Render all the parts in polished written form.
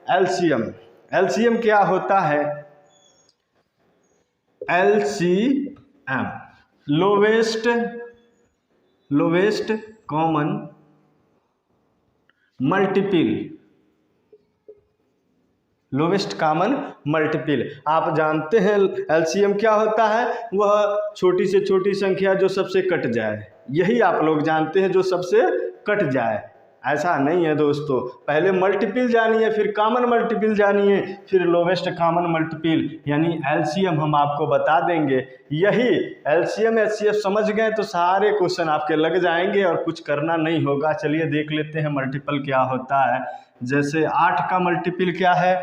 LCM. LCM क्या होता है? LCM lowest common multiple. Lowest common multiple, आप जानते हैं एलसीएम क्या होता है? वह छोटी से छोटी संख्या जो सबसे कट जाए, यही आप लोग जानते हैं, जो सबसे कट जाए। ऐसा नहीं है दोस्तों, पहले मल्टीपल जानिए, फिर कॉमन मल्टीपल जानिए, फिर लोवेस्ट कॉमन मल्टीपल यानी एलसीएम हम आपको बता देंगे। यही एलसीएम एचसीएफ समझ गए तो सारे क्वेश्चन आपके लग जाएंगे और कुछ करना नहीं होगा। चलिए देख लेते हैं मल्टीपल क्या होता है। जैसे 8 का मल्टीपल क्या है?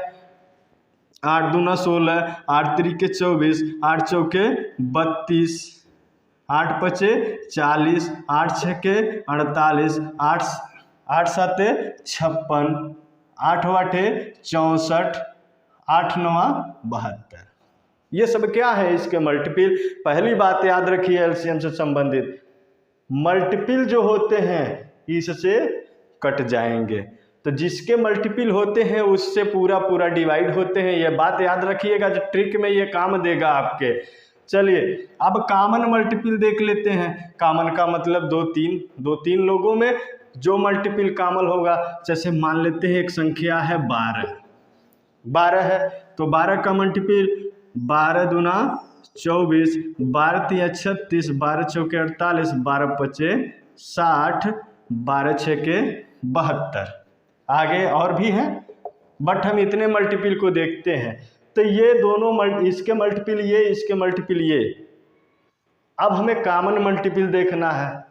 8 दूना 16, 8 त्रिके 24, 8 चौके 32, 8 पचे 40, 8 छके 48, 8 साते 56, 8 आठे 64, 8 नवा 72। ये सब क्या है? इसके मल्टीपल। पहली बात याद रखिए एलसीएम से संबंधित, मल्टीपल जो होते हैं इससे कट जाएंगे, तो जिसके मल्टीपल होते हैं उससे पूरा पूरा डिवाइड होते हैं। ये बात याद रखिएगा, जो ट्रिक में ये काम देगा आपके। चलिए अब कॉमन मल्टीपल देख लेते हैं। कॉमन का मतलब दो तीन लोगों में जो मल्टीपल कॉमन होगा। जैसे मान लेते हैं एक संख्या है 12 है, तो 12 का मल्टीपल 12 दूना 24, 12 तिया 36, 12 चौके 48, 12 पचे 60, 12 छके 72। आगे और भी हैं, बट हम इतने मल्टीपल को देखते हैं। तो ये दोनों इसके मल्टीपल ये, इसके मल्टीपल ये। अब हमें कॉमन मल्टीपल देखना है।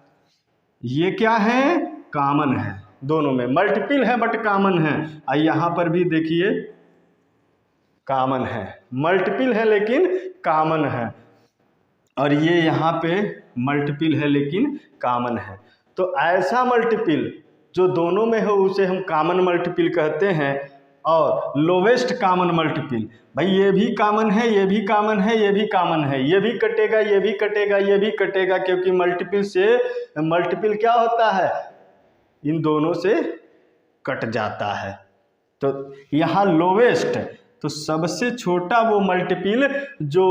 ये क्या है? कॉमन है, दोनों में मल्टीपल है बट कॉमन है। और यहाँ पर भी देखिए कॉमन है, मल्टीपल है लेकिन कॉमन है, और ये यहाँ पे मल्टीपल है लेकिन कॉमन है। तो ऐसा मल्टीपल जो दोनों में हो उसे हम कॉमन मल्टीपल कहते हैं। और लोवेस्ट कॉमन मल्टीपल, भाई ये भी कॉमन है, ये भी कॉमन है, ये भी कॉमन है, ये भी कटेगा, ये भी कटेगा, ये भी कटेगा, क्योंकि मल्टीपल से मल्टीपल क्या होता है? इन दोनों से कट जाता है। तो यहाँ लोवेस्ट, तो सबसे छोटा वो मल्टीपल जो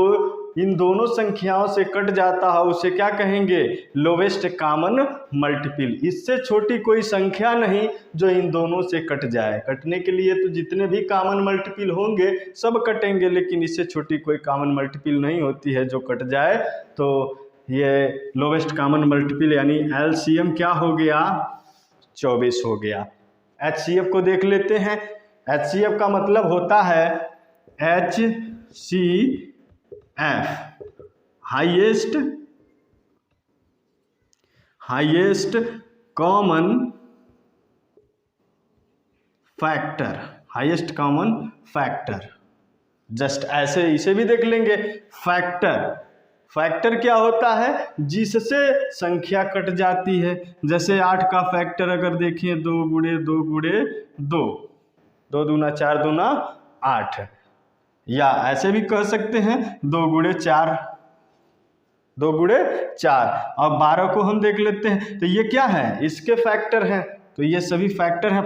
इन दोनों संख्याओं से कट जाता है उसे क्या कहेंगे? Lowest common multiple. इससे छोटी कोई संख्या नहीं जो इन दोनों से कट जाए। कटने के लिए तो जितने भी कॉमन मल्टीपल होंगे सब कटेंगे, लेकिन इससे छोटी कोई कॉमन मल्टीपल नहीं होती है जो कट जाए। तो ये लोवेस्ट कॉमन मल्टीपल यानी एलसीएम क्या हो गया? 24 हो गया। एचसीएफ को देख लेते हैं। एचसीएफ का मतलब होता है HCF, highest common factor. Highest common factor, just ऐसे इसे भी देख लेंगे। फैक्टर क्या होता है? जिससे संख्या कट जाती है। जैसे 8 का फैक्टर अगर देखें 2 गुणे 2 गुणे 2, 2 दूना 4 दूना 8, या ऐसे भी कह सकते हैं 2 गुणे 4, 2 गुणे 4। अब 12 को हम देख लेते हैं, तो ये क्या है? इसके फैक्टर हैं, तो ये सभी फैक्टर हैं।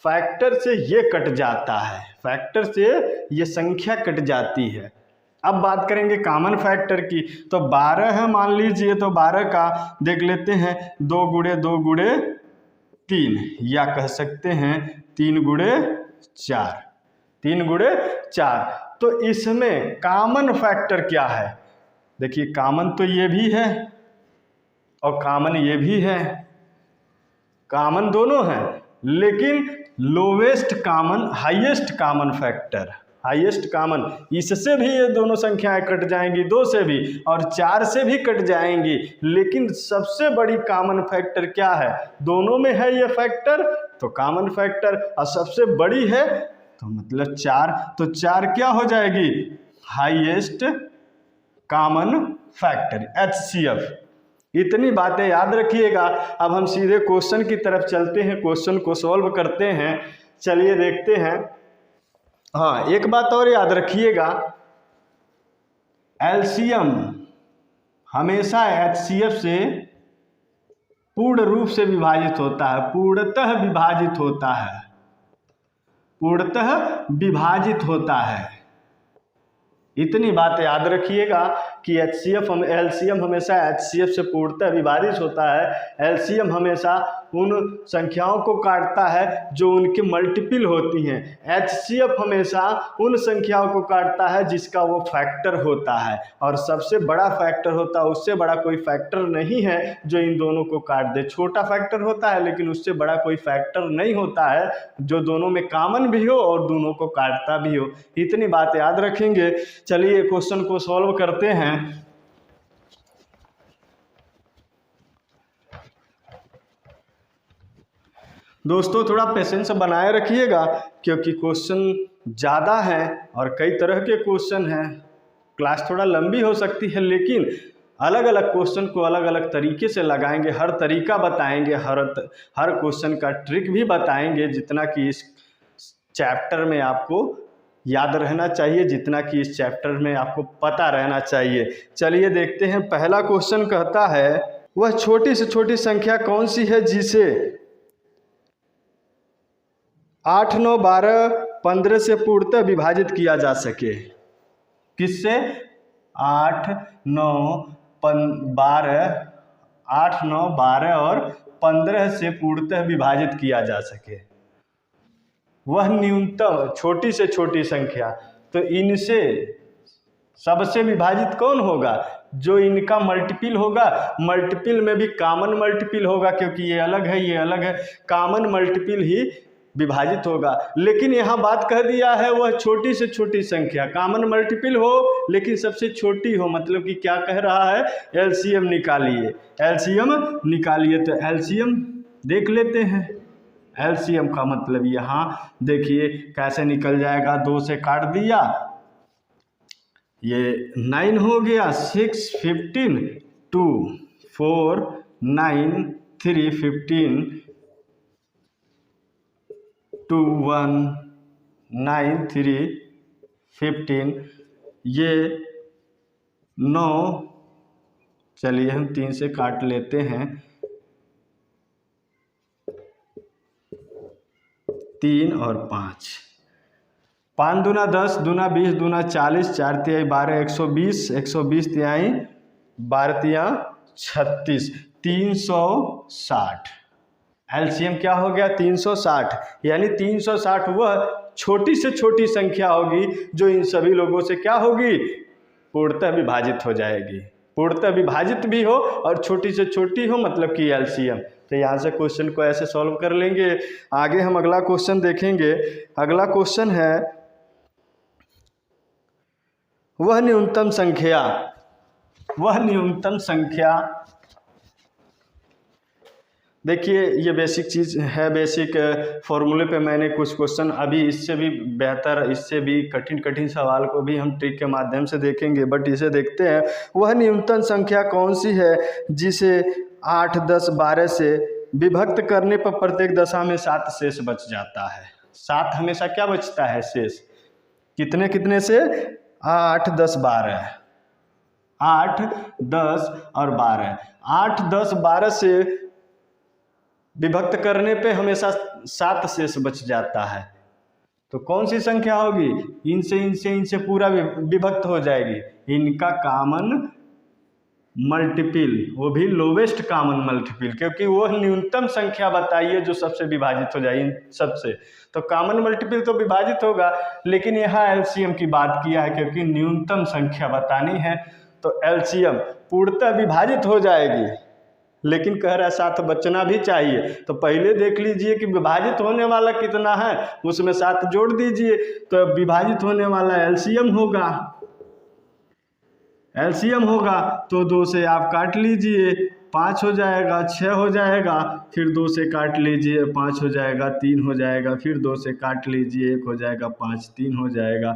फैक्टर से ये कट जाता है, फैक्टर से ये संख्या कट जाती है। अब बात करेंगे कॉमन फैक्टर की। तो 12 है मान लीजिए, तो 12 का देख लेते हैं 2 गुणे 2 गुणे 3, या कह सकते हैं 3 गुणे 4, 3 गुणे 4। तो इसमें कॉमन फैक्टर क्या है? देखिए कॉमन तो ये भी है और कॉमन ये भी है, कॉमन दोनों हैं, लेकिन lowest common highest common factor, highest common, इससे भी ये दोनों संख्याएं कट जाएंगी, 2 से भी और 4 से भी कट जाएंगी। लेकिन सबसे बड़ी कॉमन फैक्टर क्या है? दोनों में है ये फैक्टर, तो कॉमन फैक्टर, और सबसे बड़ी है तो मतलब 4, तो 4 क्या हो जाएगी? Highest common factor, HCF। इतनी बातें याद रखिएगा। अब हम सीधे क्वेश्चन की तरफ चलते हैं, क्वेश्चन को सॉल्व करते हैं। चलिए देखते हैं। हाँ, एक बात और याद रखिएगा, एलसीएम हमेशा HCF से पूर्ण रूप से विभाजित होता है, पूर्णतः विभाजित होता है। पूर्णतः विभाजित होता है। इतनी बात याद रखिएगा कि एलसीएम हमेशा एचसीएफ से पूर्णतः विभाजित होता है। एलसीएम हमेशा उन संख्याओं को काटता है जो उनके मल्टीपल होती हैं। एचसीएफ हमेशा उन संख्याओं को काटता है जिसका वो फैक्टर होता है, और सबसे बड़ा फैक्टर होता है, उससे बड़ा कोई फैक्टर नहीं है जो इन दोनों को काट दे। छोटा फैक्टर होता है लेकिन उससे बड़ा कोई फैक्टर नहीं होता है जो दोनों में कॉमन भी हो और दोनों को काटता भी हो। इतनी बात याद रखेंगे। चलिए क्वेश्चन को सॉल्व करते हैं। दोस्तों थोड़ा पेशेंस बनाए रखिएगा क्योंकि क्वेश्चन ज़्यादा है और कई तरह के क्वेश्चन हैं। क्लास थोड़ा लंबी हो सकती है लेकिन अलग अलग क्वेश्चन को अलग अलग तरीके से लगाएंगे, हर तरीका बताएंगे, हर क्वेश्चन का ट्रिक भी बताएंगे, जितना कि इस चैप्टर में आपको याद रहना चाहिए, जितना कि इस चैप्टर में आपको पता रहना चाहिए। चलिए देखते हैं। पहला क्वेश्चन कहता है वह छोटी से छोटी संख्या कौन सी है जिसे 8, 9, 12, 15 से पूर्णतः विभाजित किया जा सके। किससे? 8, 9, 12 और 15 से पूर्णतः विभाजित किया जा सके। वह न्यूनतम छोटी से छोटी संख्या, तो इनसे सबसे विभाजित कौन होगा? जो इनका मल्टीपल होगा। मल्टीपल में भी कॉमन मल्टीपल होगा क्योंकि ये अलग है ये अलग है, कॉमन मल्टीपल ही विभाजित होगा। लेकिन यहाँ बात कह दिया है वह छोटी से छोटी संख्या, कॉमन मल्टीपल हो लेकिन सबसे छोटी हो, मतलब कि क्या कह रहा है? एलसीएम निकालिए, एलसीएम निकालिए। तो एलसीएम देख लेते हैं। एलसीएम का मतलब यहाँ देखिए कैसे निकल जाएगा। 2 से काट दिया, ये 9 हो गया, 6, 15, 2, 4, 9, 3, 15, 2, 1, 9, 3, 15, ये 9। चलिए हम 3 से काट लेते हैं। 3 और 5, 5 दूना 10, दूना 20, दूना 40, 4 तिहाई 12, 120, 120 तिहाई 12 तिया 36, 360। एलसीएम क्या हो गया? 360। यानी 360 वह छोटी से छोटी संख्या होगी जो इन सभी लोगों से क्या होगी? पूर्णतः विभाजित हो जाएगी। पूर्णतः विभाजित भी हो और छोटी से छोटी हो, मतलब कि एलसीएम। तो यहाँ से क्वेश्चन को ऐसे सॉल्व कर लेंगे। आगे हम अगला क्वेश्चन देखेंगे। अगला क्वेश्चन है वह न्यूनतम संख्या। देखिए ये बेसिक चीज़ है, बेसिक फॉर्मूले पे मैंने कुछ क्वेश्चन अभी इससे भी बेहतर, इससे भी कठिन सवाल को भी हम ट्रिक के माध्यम से देखेंगे, बट इसे देखते हैं। वह न्यूनतम संख्या कौन सी है जिसे 8, 10, 12 से विभक्त करने पर प्रत्येक दशा में 7 शेष बच जाता है? 7 हमेशा क्या बचता है? शेष। कितने कितने से? 8, 10, 12, 8, 10 और 12। 8, 10, 12 से विभक्त करने पे हमेशा 7 शेष बच जाता है। तो कौन सी संख्या होगी? इनसे पूरा विभक्त हो जाएगी। इनका कॉमन मल्टीपल, वो भी लोवेस्ट कॉमन मल्टीपल, क्योंकि वो न्यूनतम संख्या बताइए जो सबसे विभाजित हो जाए इन सबसे। तो कॉमन मल्टीपल तो विभाजित होगा, लेकिन यहाँ एलसीएम की बात किया है क्योंकि न्यूनतम संख्या बतानी है। तो एलसीएम पूर्णतः विभाजित हो जाएगी, लेकिन कह रहा है 7 बचना भी चाहिए। तो पहले देख लीजिए कि विभाजित होने वाला कितना है, उसमें 7 जोड़ दीजिए तो विभाजित होने वाला एलसीएम होगा। एलसीएम होगा तो 2 से आप काट लीजिए, 5 हो जाएगा, 6 हो जाएगा, फिर 2 से काट लीजिए, 5 हो जाएगा, 3 हो जाएगा, फिर 2 से काट लीजिए, 1 हो जाएगा, 5, 3 हो जाएगा,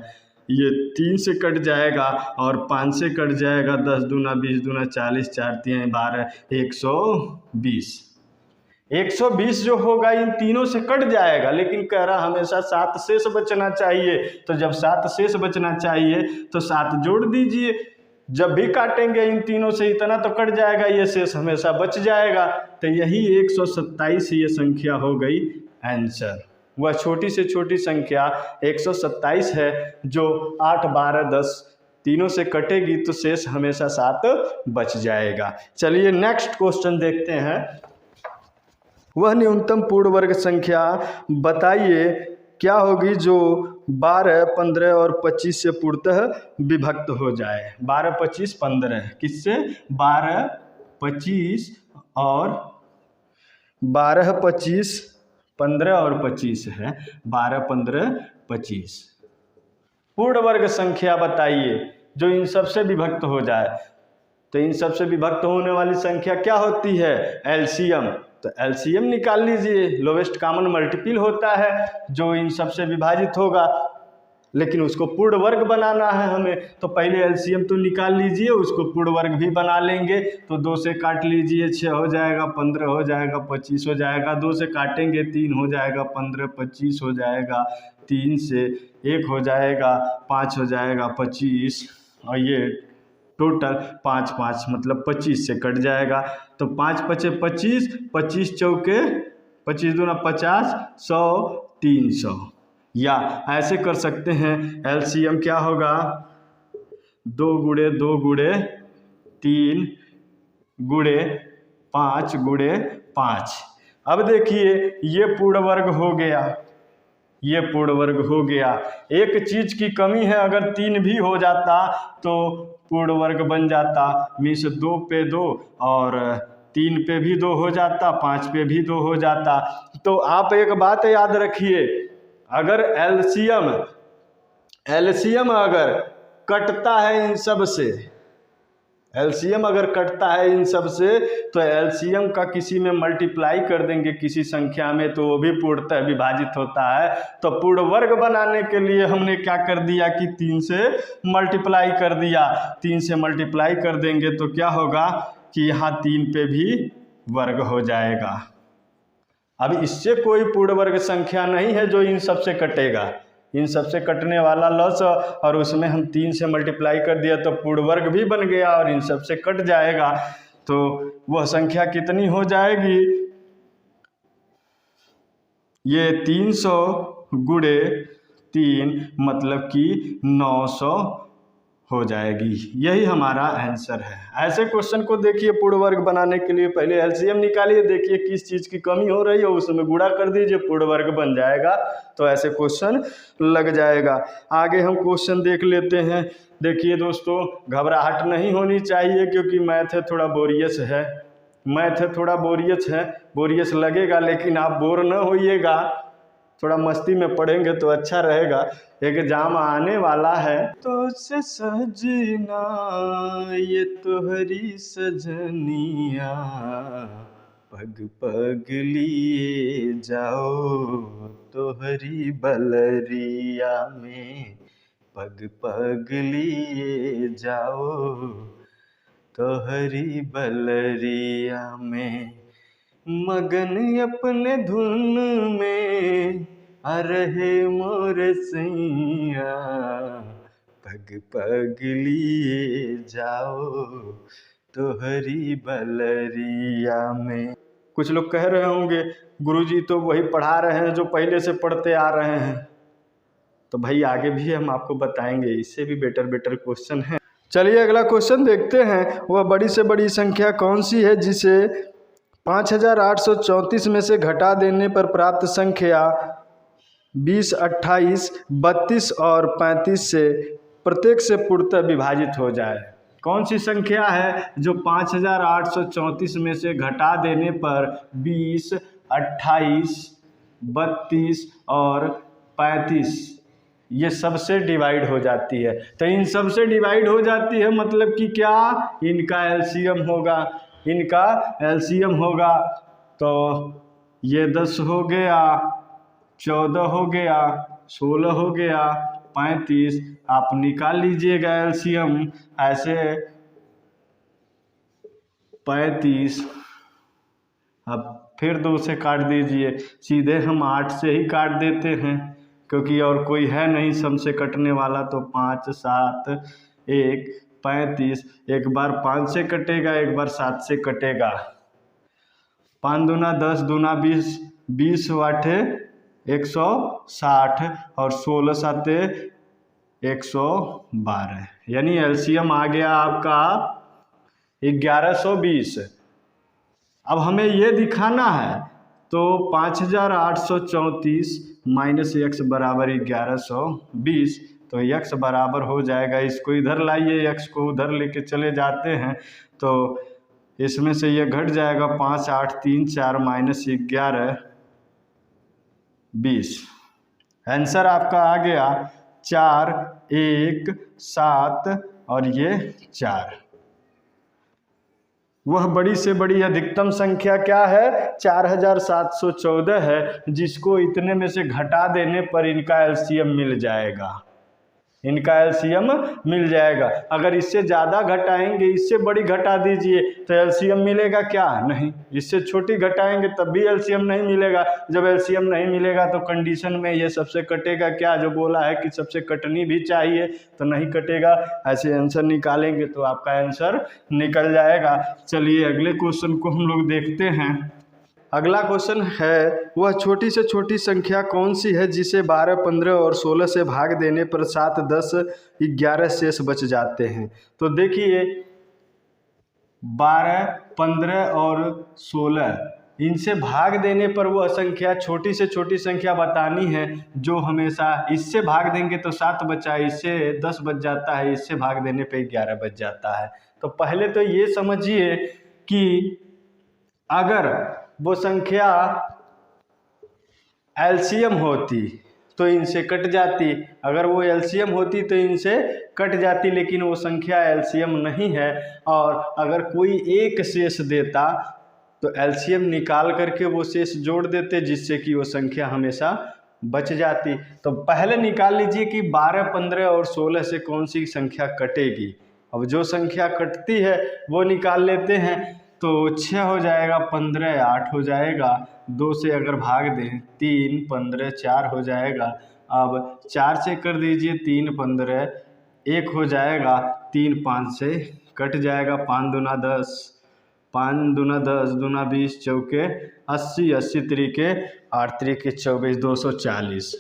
ये 3 से कट जाएगा और 5 से कट जाएगा, 10 दूना 20 दूना 40, 4 तिहाई 12, 120। 120 जो होगा इन तीनों से कट जाएगा, लेकिन कह रहा हमेशा 7 शेष बचना चाहिए। तो जब 7 शेष बचना चाहिए तो 7 जोड़ दीजिए। जब भी काटेंगे इन तीनों से इतना तो कट जाएगा, ये शेष हमेशा बच जाएगा। तो यही 127 ये संख्या हो गई आंसर। वह छोटी से छोटी संख्या 127 है, जो 8, 12, 10 तीनों से कटेगी तो शेष हमेशा 7 बच जाएगा। चलिए नेक्स्ट क्वेश्चन देखते हैं। वह न्यूनतम पूर्ण वर्ग संख्या बताइए क्या होगी जो 12, 15 और 25 से पूर्णतः विभक्त हो जाए। 12, 25, 15 किससे? 12, 25 और 12, 25, 15 और 25 है। 12, 15, 25 पूर्ण वर्ग संख्या बताइए जो इन सब से विभक्त हो जाए। तो इन सब से विभक्त होने वाली संख्या क्या होती है? एलसीएम। तो एलसीएम निकाल लीजिए, लोवेस्ट कॉमन मल्टीपल होता है जो इन सब से विभाजित होगा, लेकिन उसको पूर्ण वर्ग बनाना है हमें, तो पहले एलसीएम तो निकाल लीजिए, उसको पूर्ण वर्ग भी बना लेंगे। तो 2 से काट लीजिए, 6 हो जाएगा, 15 हो जाएगा, 25 हो जाएगा। 2 से काटेंगे 3 हो जाएगा, 15, 25 हो जाएगा। 3 से 1 हो जाएगा, 5 हो जाएगा, 25 और ये टोटल 5, 5 मतलब 25 से कट जाएगा। तो 5 पचे 25, 25 चौके 25 दूना 50, 100, 300। या ऐसे कर सकते हैं, एलसीएम क्या होगा? 2 गुणे 2 गुणे 3 गुणे 5 गुणे 5। अब देखिए ये पूर्ण वर्ग हो गया, ये पूर्ण वर्ग हो गया। एक चीज की कमी है, अगर 3 भी हो जाता तो पूर्ण वर्ग बन जाता। मीन्स 2 पे 2 और 3 पे भी 2 हो जाता, 5 पे भी 2 हो जाता। तो आप एक बात याद रखिए, अगर एलसीएम अगर कटता है इन सब से, एलसीएम अगर कटता है इन सब से, तो एलसीएम का किसी में मल्टीप्लाई कर देंगे किसी संख्या में, तो वो भी पूर्णतः विभाजित होता है। तो पूर्ण वर्ग बनाने के लिए हमने क्या कर दिया कि 3 से मल्टीप्लाई कर दिया। 3 से मल्टीप्लाई कर देंगे तो क्या होगा कि यहाँ 3 पे भी वर्ग हो जाएगा। अब इससे कोई पूर्ण वर्ग संख्या नहीं है जो इन सब से कटेगा। इन सब से कटने वाला लॉस, और उसमें हम 3 से मल्टीप्लाई कर दिया तो पूर्ण वर्ग भी बन गया और इन सब से कट जाएगा। तो वह संख्या कितनी हो जाएगी? ये 300 गुणे 3 मतलब कि 900 हो जाएगी। यही हमारा आंसर है। ऐसे क्वेश्चन को देखिए, पूर्ण वर्ग बनाने के लिए पहले एलसीएम निकालिए, देखिए किस चीज़ की कमी हो रही है, उसमें गुणा कर दीजिए, पूर्ण वर्ग बन जाएगा। तो ऐसे क्वेश्चन लग जाएगा। आगे हम क्वेश्चन देख लेते हैं। देखिए दोस्तों, घबराहट नहीं होनी चाहिए क्योंकि मैथ है थोड़ा बोरियस है, मैथ है थोड़ा बोरियस लगेगा, लेकिन आप बोर न होइएगा, थोड़ा मस्ती में पढ़ेंगे तो अच्छा रहेगा। एग्जाम आने वाला है। तो से सजना ये तोहरी सजनिया, पग पग लिए जाओ तोहरी बलरिया में, पग पग लिए जाओ तोहरी बलरिया में। मगन अपने धुन में आ रहे मोर सैया, पग पग लिए जाओ तोहरी बलरिया में। कुछ लोग कह रहे होंगे गुरुजी तो वही पढ़ा रहे हैं जो पहले से पढ़ते आ रहे हैं। तो भाई आगे भी हम आपको बताएंगे, इससे भी बेटर क्वेश्चन है। चलिए अगला क्वेश्चन देखते हैं। वह बड़ी से बड़ी संख्या कौन सी है जिसे 5834 में से घटा देने पर प्राप्त संख्या 20, 28, 32 और 35 से प्रत्येक से पूर्णतः विभाजित हो जाए। कौन सी संख्या है जो 5834 में से घटा देने पर 20, 28, 32 और 35 ये सबसे डिवाइड हो जाती है? तो इन सबसे डिवाइड हो जाती है मतलब कि क्या? इनका एलसीएम होगा, इनका एलसीएम होगा। तो ये 10 हो गया, 14 हो गया, 16 हो गया, 35। आप निकाल लीजिएगा एलसीएम ऐसे 35। अब फिर 2 से काट दीजिए, सीधे हम 8 से ही काट देते हैं क्योंकि और कोई है नहीं सबसे कटने वाला। तो 5, 7, 1, 35। एक बार 5 से कटेगा, एक बार 7 से कटेगा। 5 दूना 10, दूना 20, 20 वाटे 160 और 16 साते 112, यानी एलसीएम आ गया आपका 1120। अब हमें ये दिखाना है तो 5834 माइनस x बराबर 1120, तो x बराबर हो जाएगा, इसको इधर लाइए, x को उधर लेके चले जाते हैं तो इसमें से ये घट जाएगा 5 8 3 4 माइनस 1120। आंसर आपका आ गया 4 1 7 और ये 4। वह बड़ी से बड़ी अधिकतम संख्या क्या है? 4714 है, जिसको इतने में से घटा देने पर इनका एलसीएम मिल जाएगा, इनका एलसीएम मिल जाएगा। अगर इससे ज़्यादा घटाएंगे, इससे बड़ी घटा दीजिए तो एलसीएम मिलेगा क्या? नहीं। इससे छोटी घटाएंगे तब भी एलसीएम नहीं मिलेगा। जब एलसीएम नहीं मिलेगा तो कंडीशन में ये सबसे कटेगा क्या? जो बोला है कि सबसे कटनी भी चाहिए तो नहीं कटेगा। ऐसे आंसर निकालेंगे तो आपका आंसर निकल जाएगा। चलिए अगले क्वेश्चन को हम लोग देखते हैं। अगला क्वेश्चन है, वह छोटी से छोटी संख्या कौन सी है जिसे 12, 15 और 16 से भाग देने पर 7, 10, 11 शेष बच जाते हैं? तो देखिए 12, 15 और 16 इनसे भाग देने पर वह संख्या, छोटी से छोटी संख्या बतानी है जो हमेशा इससे भाग देंगे तो 7 बचा, इससे 10 बच जाता है, इससे भाग देने पे 11 बच जाता है। तो पहले तो ये समझिए कि अगर वो संख्या एलसीएम होती तो इनसे कट जाती, अगर वो एलसीएम होती तो इनसे कट जाती, लेकिन वो संख्या एलसीएम नहीं है। और अगर कोई एक शेष देता तो एलसीएम निकाल करके वो शेष जोड़ देते, जिससे कि वो संख्या हमेशा बच जाती। तो पहले निकाल लीजिए कि 12, 15 और 16 से कौन सी संख्या कटेगी। अब जो संख्या कटती है वो निकाल लेते हैं। तो 6 हो जाएगा, 15 8 हो जाएगा, 2 से अगर भाग दें 3 15 4 हो जाएगा। अब 4 से कर दीजिए 3 15 1 हो जाएगा, 3 5 से कट जाएगा, 5 दूना 10, 5 दूना 10, दूना 20, चौके 80, 80 त्रिके 8 त्रिके 24, 240।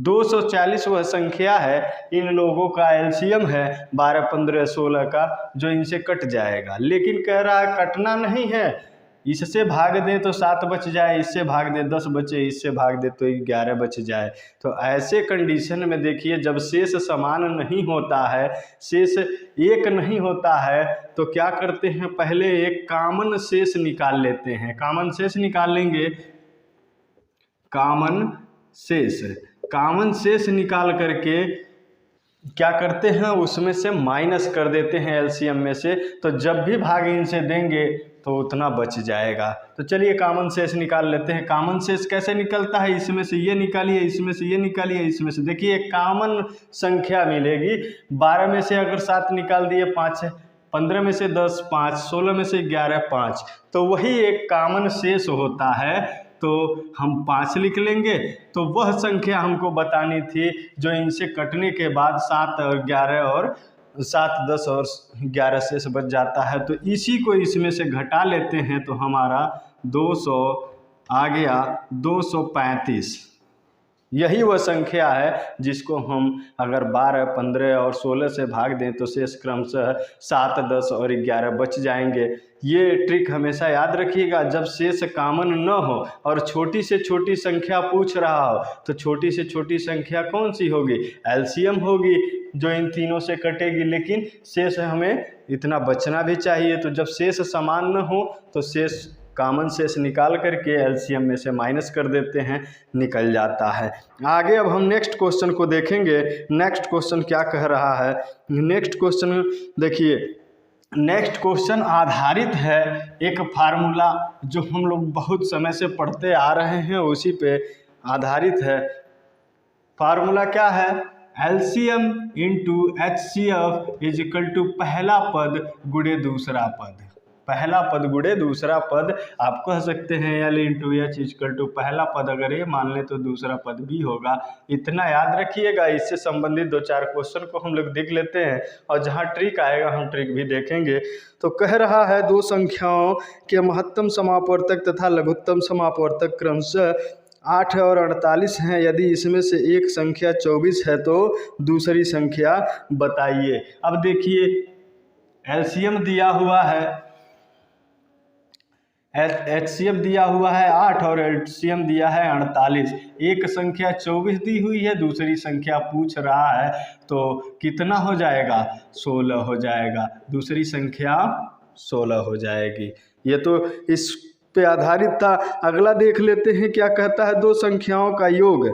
240 वह संख्या है, इन लोगों का एलसीएम है 12, 15, 16 का, जो इनसे कट जाएगा। लेकिन कह रहा है कटना नहीं है, इससे भाग दे तो 7 बच जाए, इससे भाग दे 10 बचे, इससे भाग दे तो 11 बच जाए। तो ऐसे कंडीशन में देखिए जब शेष समान नहीं होता है, शेष एक नहीं होता है, तो क्या करते हैं, पहले एक कॉमन शेष निकाल लेते हैं। कॉमन शेष निकाल लेंगे, कॉमन शेष निकाल करके क्या करते हैं, उसमें से माइनस कर देते हैं एलसीएम में से, तो जब भी भाग इनसे देंगे तो उतना बच जाएगा। तो चलिए कॉमन शेष निकाल लेते हैं। कॉमन शेष कैसे निकलता है, इसमें से ये निकालिए, इसमें से ये निकालिए, इसमें से देखिए एक कॉमन संख्या मिलेगी। 12 में से अगर 7 निकाल दिए 5 है, 15 में से 10 5, 16 में से 11 5, तो वही एक कॉमन शेष होता है। तो हम 5 लिख लेंगे। तो वह संख्या हमको बतानी थी जो इनसे कटने के बाद 7 और 11 और 7 10 और 11 शेष बच जाता है। तो इसी को इसमें से घटा लेते हैं तो हमारा 200 आ गया, 235। यही वह संख्या है जिसको हम अगर 12, 15 और 16 से भाग दें तो शेष क्रमशः 7, 10 और 11 बच जाएंगे। ये ट्रिक हमेशा याद रखिएगा, जब शेष कॉमन न हो और छोटी से छोटी संख्या पूछ रहा हो तो छोटी से छोटी संख्या कौन सी होगी, एलसीएम होगी, जो इन तीनों से कटेगी, लेकिन शेष हमें इतना बचना भी चाहिए। तो जब शेष समान न हो तो शेष कॉमन शेष निकाल करके एलसीएम में से माइनस कर देते हैं, निकल जाता है। आगे अब हम नेक्स्ट क्वेश्चन को देखेंगे। नेक्स्ट क्वेश्चन क्या कह रहा है, नेक्स्ट क्वेश्चन देखिए, नेक्स्ट क्वेश्चन आधारित है एक फार्मूला जो हम लोग बहुत समय से पढ़ते आ रहे हैं, उसी पे आधारित है। फार्मूला क्या है, LCM into HCF is equal to पहला पद गुणे दूसरा पद। पहला पद गुणे दूसरा पद, आप कह सकते हैं L into H equal to पहला पद अगर ये मान लें तो दूसरा पद भी होगा। इतना याद रखिएगा। इससे संबंधित 2-4 क्वेश्चन को हम लोग देख लेते हैं और जहाँ ट्रिक आएगा हम ट्रिक भी देखेंगे। तो कह रहा है दो संख्याओं के महत्तम समापवर्तक तथा लघुत्तम समापवर्तक क्रमशः 8 और 48 हैं। यदि इसमें से एक संख्या 24 है तो दूसरी संख्या बताइए। अब देखिए एलसीएम दिया हुआ है, एचसीएफ दिया हुआ है 8 और एलसीएम दिया है 48। एक संख्या 24 दी हुई है, दूसरी संख्या पूछ रहा है तो कितना हो जाएगा? 16 हो जाएगा। दूसरी संख्या 16 हो जाएगी। ये तो इस पे आधारित था। अगला देख लेते हैं क्या कहता है। दो संख्याओं का योग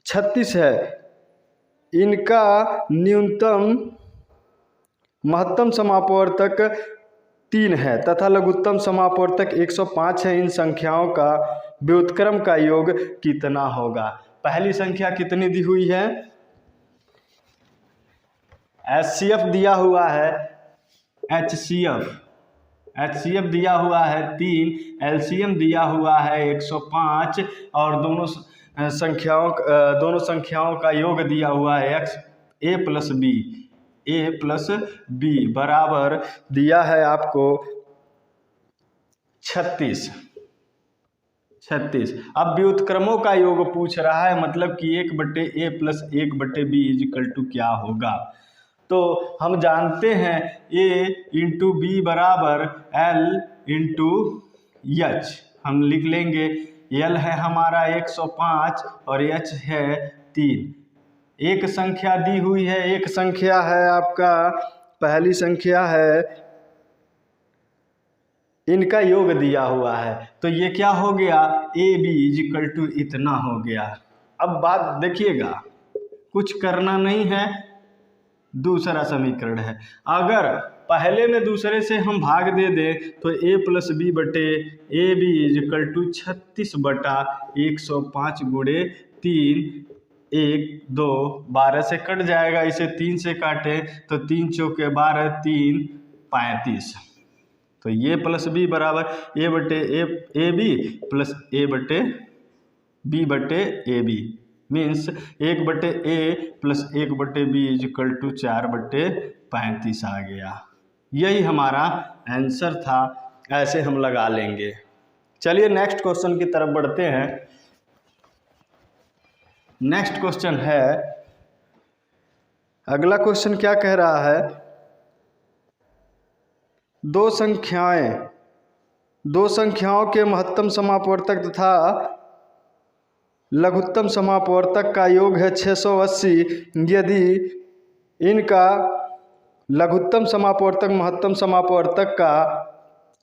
36 है, इनका न्यूनतम महत्तम समापवर्तक 3 है तथा लघुत्तम समापवर्तक 105 है। इन संख्याओं का व्युत्क्रम का योग कितना होगा? पहली संख्या कितनी दी हुई है? एचसीएफ दिया हुआ है, एचसीएफ दिया हुआ है 3, एलसीएम दिया हुआ है 105 और दोनों संख्याओं का योग दिया हुआ है ए प्लस बी बराबर दिया है आपको 36। अब व्युत्क्रमों का योग पूछ रहा है, मतलब कि 1/a प्लस 1/b इजिकल टू क्या होगा? तो हम जानते हैं a इंटू बी बराबर l इंटू एच। हम लिख लेंगे l है हमारा 105 और h है 3। एक संख्या दी हुई है, एक संख्या है आपका, पहली संख्या है, इनका योग दिया हुआ है। तो ये क्या हो गया? ए बी इजिकल टू इतना हो गया। अब बात देखिएगा, कुछ करना नहीं है, दूसरा समीकरण है। अगर पहले में दूसरे से हम भाग दे दें तो a प्लस बी बटे ए बी इजिकल टू 36/105 गुणे 3, 1 2 12 से कट जाएगा। इसे 3 से काटें तो 3 चौके 12, 3 35। तो ये प्लस बी बराबर ए बटे ए बी प्लस ए बटे बी बटे ए बी मीन्स 1/a प्लस 1/b इजिकल टू 4/35 आ गया। यही हमारा आंसर था। ऐसे हम लगा लेंगे। चलिए नेक्स्ट क्वेश्चन की तरफ बढ़ते हैं। नेक्स्ट क्वेश्चन है, अगला क्वेश्चन क्या कह रहा है? दो संख्याओं के महत्तम समापवर्तक तथा लघुत्तम समापवर्तक का योग है 680। यदि इनका लघुत्तम समापवर्तक महत्तम समापवर्तक का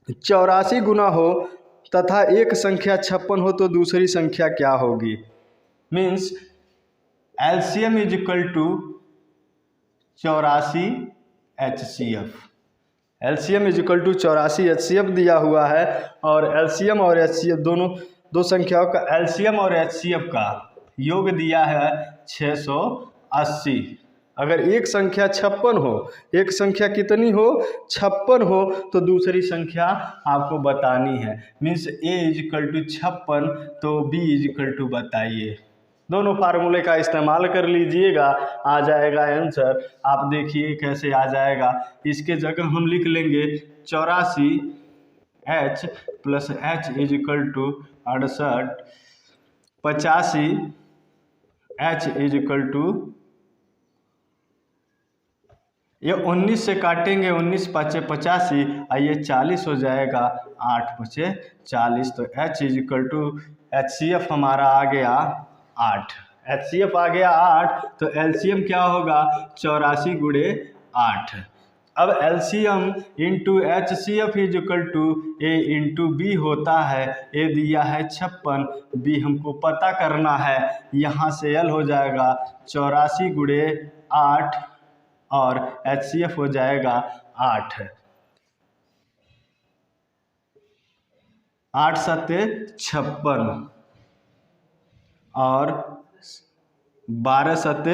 84 गुना हो तथा एक संख्या 56 हो तो दूसरी संख्या क्या होगी? Means LCM is equal to 84 HCF. LCM is equal to 84 HCF दिया हुआ है और एलसीएम और एचसीएफ दो संख्याओं का एलसीएम और एचसीएफ का योग दिया है 680। अगर एक संख्या 56 हो, एक संख्या कितनी हो? 56 हो तो दूसरी संख्या आपको बतानी है। मीन्स ए इजिकल टू 56 तो बी इजिकल टू बताइए। दोनों फार्मूले का इस्तेमाल कर लीजिएगा, आ जाएगा आंसर। आप देखिए कैसे आ जाएगा। इसके जगह हम लिख लेंगे 84 H plus H equal to 68, 85 H equal to, ये 19 से काटेंगे, 19 5 85, ये 40 हो जाएगा, 8 5 40। तो H equal to H C F हमारा आ गया 8। एच सी एफ आ गया 8 तो एलसीएम क्या होगा? 84 गुणे 8। अब LCM into H C F equal to A into B होता है। ए दिया है 56, बी हमको पता करना है। यहाँ से एल हो जाएगा 84 गुणे 8 और एच सी एफ हो जाएगा 8। 8 7 56 और 12 7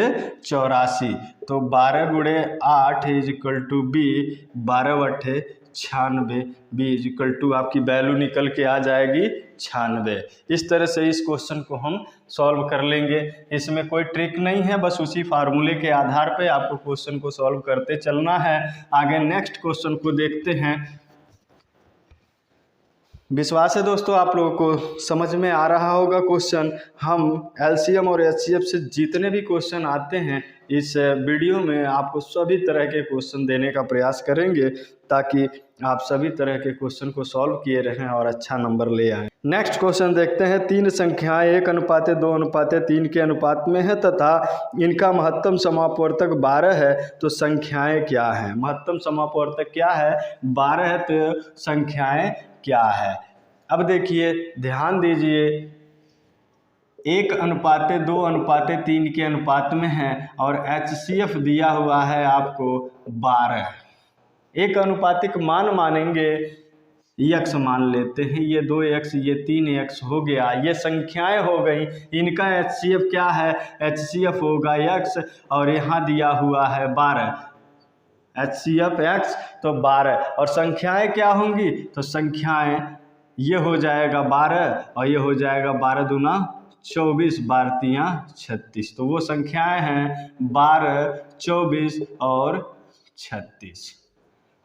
84। तो 12 गुणे 8 इजिकल टू बी, 12 बटे 96, बी इजिकल टू आपकी वैल्यू निकल के आ जाएगी 96। इस तरह से इस क्वेश्चन को हम सॉल्व कर लेंगे। इसमें कोई ट्रिक नहीं है, बस उसी फार्मूले के आधार पे आपको क्वेश्चन को सॉल्व करते चलना है। आगे नेक्स्ट क्वेश्चन को देखते हैं। विश्वास है दोस्तों आप लोगों को समझ में आ रहा होगा क्वेश्चन। हम एलसीएम और एचसीएफ से जितने भी क्वेश्चन आते हैं इस वीडियो में आपको सभी तरह के क्वेश्चन देने का प्रयास करेंगे ताकि आप सभी तरह के क्वेश्चन को सॉल्व किए रहें और अच्छा नंबर ले आएँ। नेक्स्ट क्वेश्चन देखते हैं। तीन संख्याएं 1:2:3 के अनुपात में है तथा इनका महत्तम समापवर्तक 12 है, तो संख्याएं क्या हैं? महत्तम समापवर्तक क्या है? 12 है, तो संख्याएं क्या है? अब देखिए ध्यान दीजिए, 1:2:3 के अनुपात में है और HCF दिया हुआ है आपको 12। एक अनुपातिक मान मानेंगे, x मान लेते हैं, ये 2x ये 3x हो गया, ये संख्याएं हो गई। इनका HCF क्या है? HCF होगा x और यहाँ दिया हुआ है 12, HCF x तो 12 और संख्याएं क्या होंगी? तो संख्याएं ये हो जाएगा 12 और ये हो जाएगा 12 दूना 24, 12 36। तो वो संख्याएं हैं 12, 24 और 36।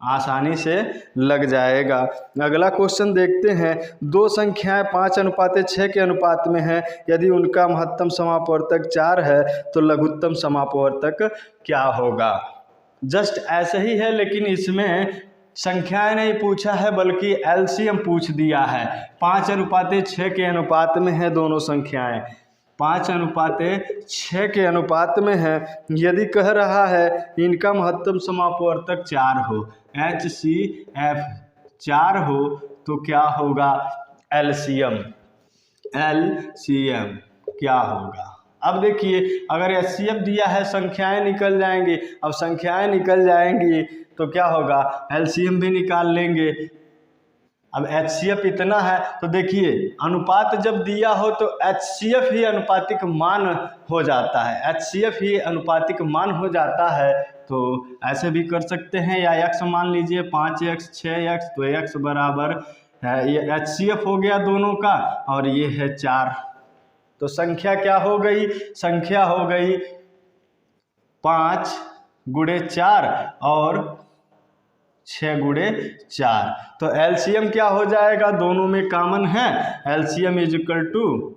आसानी से लग जाएगा। अगला क्वेश्चन देखते हैं। दो संख्याएं 5:6 के अनुपात में है, यदि उनका महत्तम समापवर्तक 4 है तो लघुत्तम समापवर्तक क्या होगा? जस्ट ऐसे ही है, लेकिन इसमें संख्याएं नहीं पूछा है बल्कि एलसीएम पूछ दिया है। 5:6 के अनुपात में है दोनों संख्याएं, 5:6 के अनुपात में है, यदि कह रहा है इनका महत्तम समापवर्तक 4 हो, HCF 4 हो, तो क्या होगा? LCM क्या होगा? अब देखिए अगर HCF दिया है संख्याएं निकल जाएंगी। अब संख्याएं निकल जाएंगी तो क्या होगा? LCM भी निकाल लेंगे। अब HCF इतना है तो देखिए अनुपात जब दिया हो तो HCF ही अनुपातिक मान हो जाता है, HCF ही अनुपातिक मान हो जाता है। तो ऐसे भी कर सकते हैं, या x मान लीजिए 5x 6x, तो x बराबर है, ये HCF हो गया दोनों का और ये है 4। तो संख्या क्या हो गई? संख्या हो गई 5 × 4 और 6 × 4। तो LCM क्या हो जाएगा? दोनों में कॉमन है, LCM इज इक्वल टू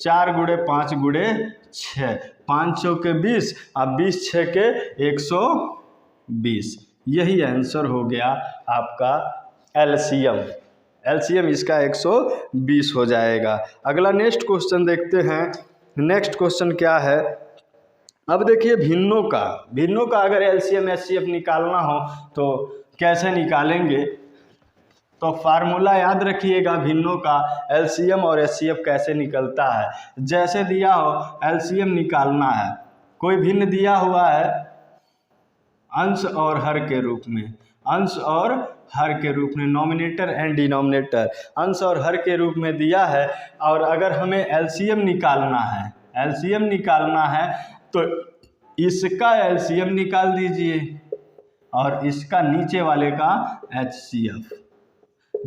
4 × 5 × 6, 5 चौके 20 और 20 छके 120। यही आंसर हो गया आपका LCM इसका 120 हो जाएगा। अगला नेक्स्ट क्वेश्चन देखते हैं। नेक्स्ट क्वेश्चन क्या है? अब देखिए भिन्नों का अगर LCM HCF निकालना हो तो कैसे निकालेंगे? तो फार्मूला याद रखिएगा, भिन्नों का LCM और HCF कैसे निकलता है। जैसे दिया हो LCM निकालना है, कोई भिन्न दिया हुआ है अंश और हर के रूप में, अंश और हर के रूप में, नॉमिनेटर एंड डिनोमिनेटर, अंश और हर के रूप में दिया है। और अगर हमें LCM निकालना है तो इसका LCM निकाल दीजिए और इसका नीचे वाले का HCF।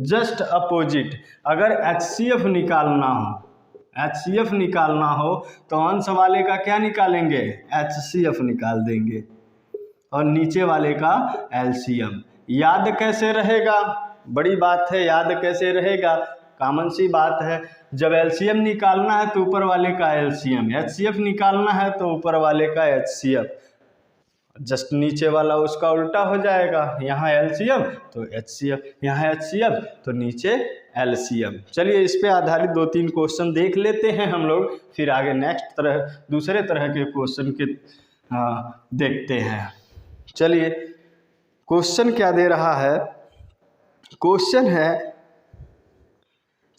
जस्ट अपोजिट, अगर HCF निकालना हो तो अंश वाले का क्या निकालेंगे? HCF निकाल देंगे और नीचे वाले का LCM। याद कैसे रहेगा? बड़ी बात है, याद कैसे रहेगा? कॉमन सी बात है, जब LCM निकालना है तो ऊपर वाले का LCM, HCF निकालना है तो ऊपर वाले का HCF, जस्ट नीचे वाला उसका उल्टा हो जाएगा। यहाँ LCM तो HCF, यहाँ HCF तो नीचे LCM। चलिए इस पे आधारित 2-3 क्वेश्चन देख लेते हैं हम लोग, फिर आगे दूसरे तरह के क्वेश्चन के देखते हैं। चलिए क्वेश्चन क्या दे रहा है? क्वेश्चन है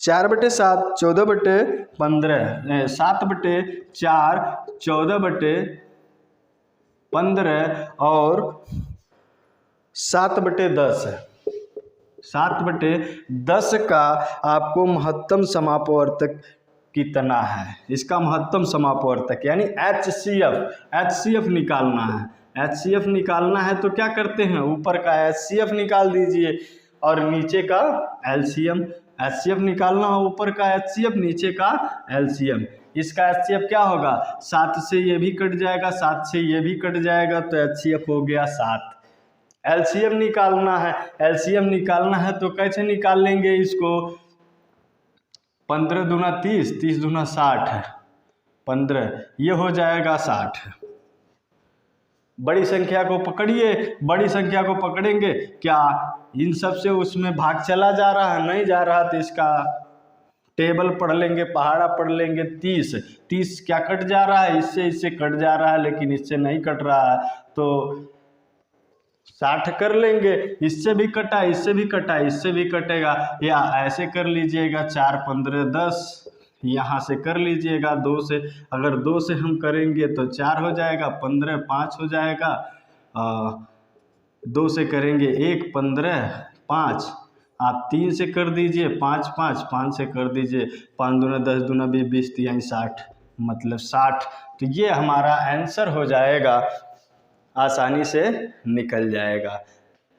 4/7 14/15, 7/4 14/15 और 7/10 है। 7/10 का आपको महत्तम समापवर्तक कितना है? इसका महत्तम समापवर्तक यानी HCF निकालना है। HCF निकालना है तो क्या करते हैं? ऊपर का HCF निकाल दीजिए और नीचे का LCM। HCF निकालना हो, ऊपर का HCF नीचे का LCM। इसका HCF क्या होगा? 7 से ये भी कट जाएगा, 7 से ये भी कट जाएगा, तो HCF हो गया 7। एलसीएम निकालना है। एलसीएम निकालना है तो कैसे निकाल लेंगे इसको? 15 दूना 30, 30 दूना 60 है 15, ये हो जाएगा 60। बड़ी संख्या को पकड़िए, बड़ी संख्या को पकड़ेंगे, क्या इन सब से उसमें भाग चला जा रहा है? नहीं जा रहा, तो इसका टेबल पढ़ लेंगे, पहाड़ा पढ़ लेंगे। 30, 30 क्या कट जा रहा है? इससे कट जा रहा है, लेकिन इससे नहीं कट रहा है, तो 60 कर लेंगे। इससे भी कटा, इससे भी कटा, इससे भी कटेगा, या ऐसे कर लीजिएगा 4 15 10, यहाँ से कर लीजिएगा 2 से। अगर 2 से हम करेंगे तो 4 हो जाएगा, 15 5 हो जाएगा, 2 से करेंगे 1 15 5, आप 3 से कर दीजिए 5 5, 5 से कर दीजिए 5 दूना 10 दूना 20 20 3 60, मतलब 60। तो ये हमारा आंसर हो जाएगा, आसानी से निकल जाएगा।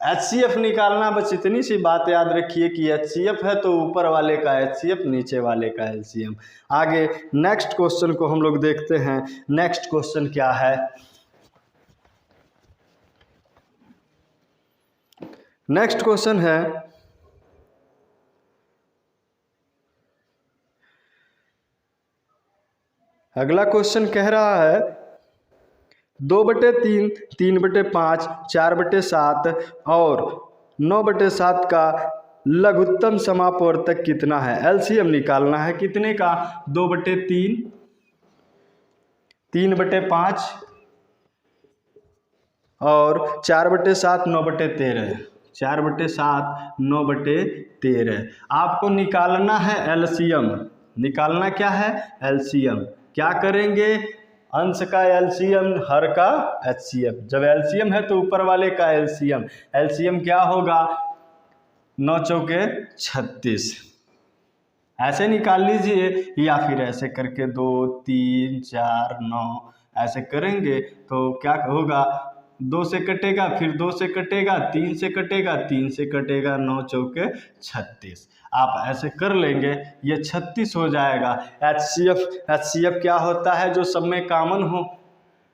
HCF निकालना, बस इतनी सी बात याद रखिए कि HCF है तो ऊपर वाले का HCF, नीचे वाले का LCM। आगे नेक्स्ट क्वेश्चन को हम लोग देखते हैं। नेक्स्ट क्वेश्चन क्या है? नेक्स्ट क्वेश्चन है, अगला क्वेश्चन कह रहा है 2/3, 3/5, 4/7 और 9/7 का लघुत्तम समापवर्तक कितना है? एलसीएम निकालना है कितने का? 2/3, 3/5 और 4/7, 9/13, 4/7, 9/13। आपको निकालना है एलसीएम। निकालना क्या है? एलसीएम। क्या करेंगे? अंश का एलसीएम, हर का एचसीएफ। जब एलसीएम है तो ऊपर वाले का एलसीएम। एलसीएम क्या होगा? 9 चौके 36। ऐसे निकाल लीजिए, या फिर ऐसे करके 2 3 4 9 ऐसे करेंगे तो क्या होगा? 2 से कटेगा, फिर 2 से कटेगा, 3 से कटेगा, 3 से कटेगा, 9 चौके 36। आप ऐसे कर लेंगे, ये 36 हो जाएगा। HCF क्या होता है? जो सब में कॉमन हो।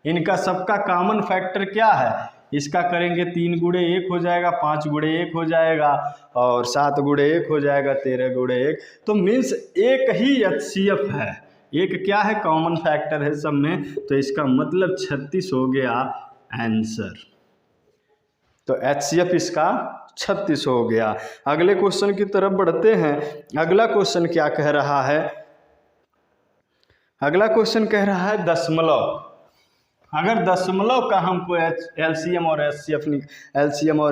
इनका सबका कॉमन फैक्टर क्या है? इसका करेंगे 3 गुणे 1 हो जाएगा, 5 गुणे 1 हो जाएगा, और 7 गुणे 1 हो जाएगा, 13 गुणे 1। तो मीन्स एक ही HCF है, एक क्या है? कॉमन फैक्टर है सब में, तो इसका मतलब 36 हो गया आंसर। तो HCF इसका 36 हो गया। अगले क्वेश्चन की तरफ बढ़ते हैं। अगला क्वेश्चन क्या कह रहा है? अगला क्वेश्चन कह रहा है दशमलव। अगर दशमलव का हमको एलसीएम और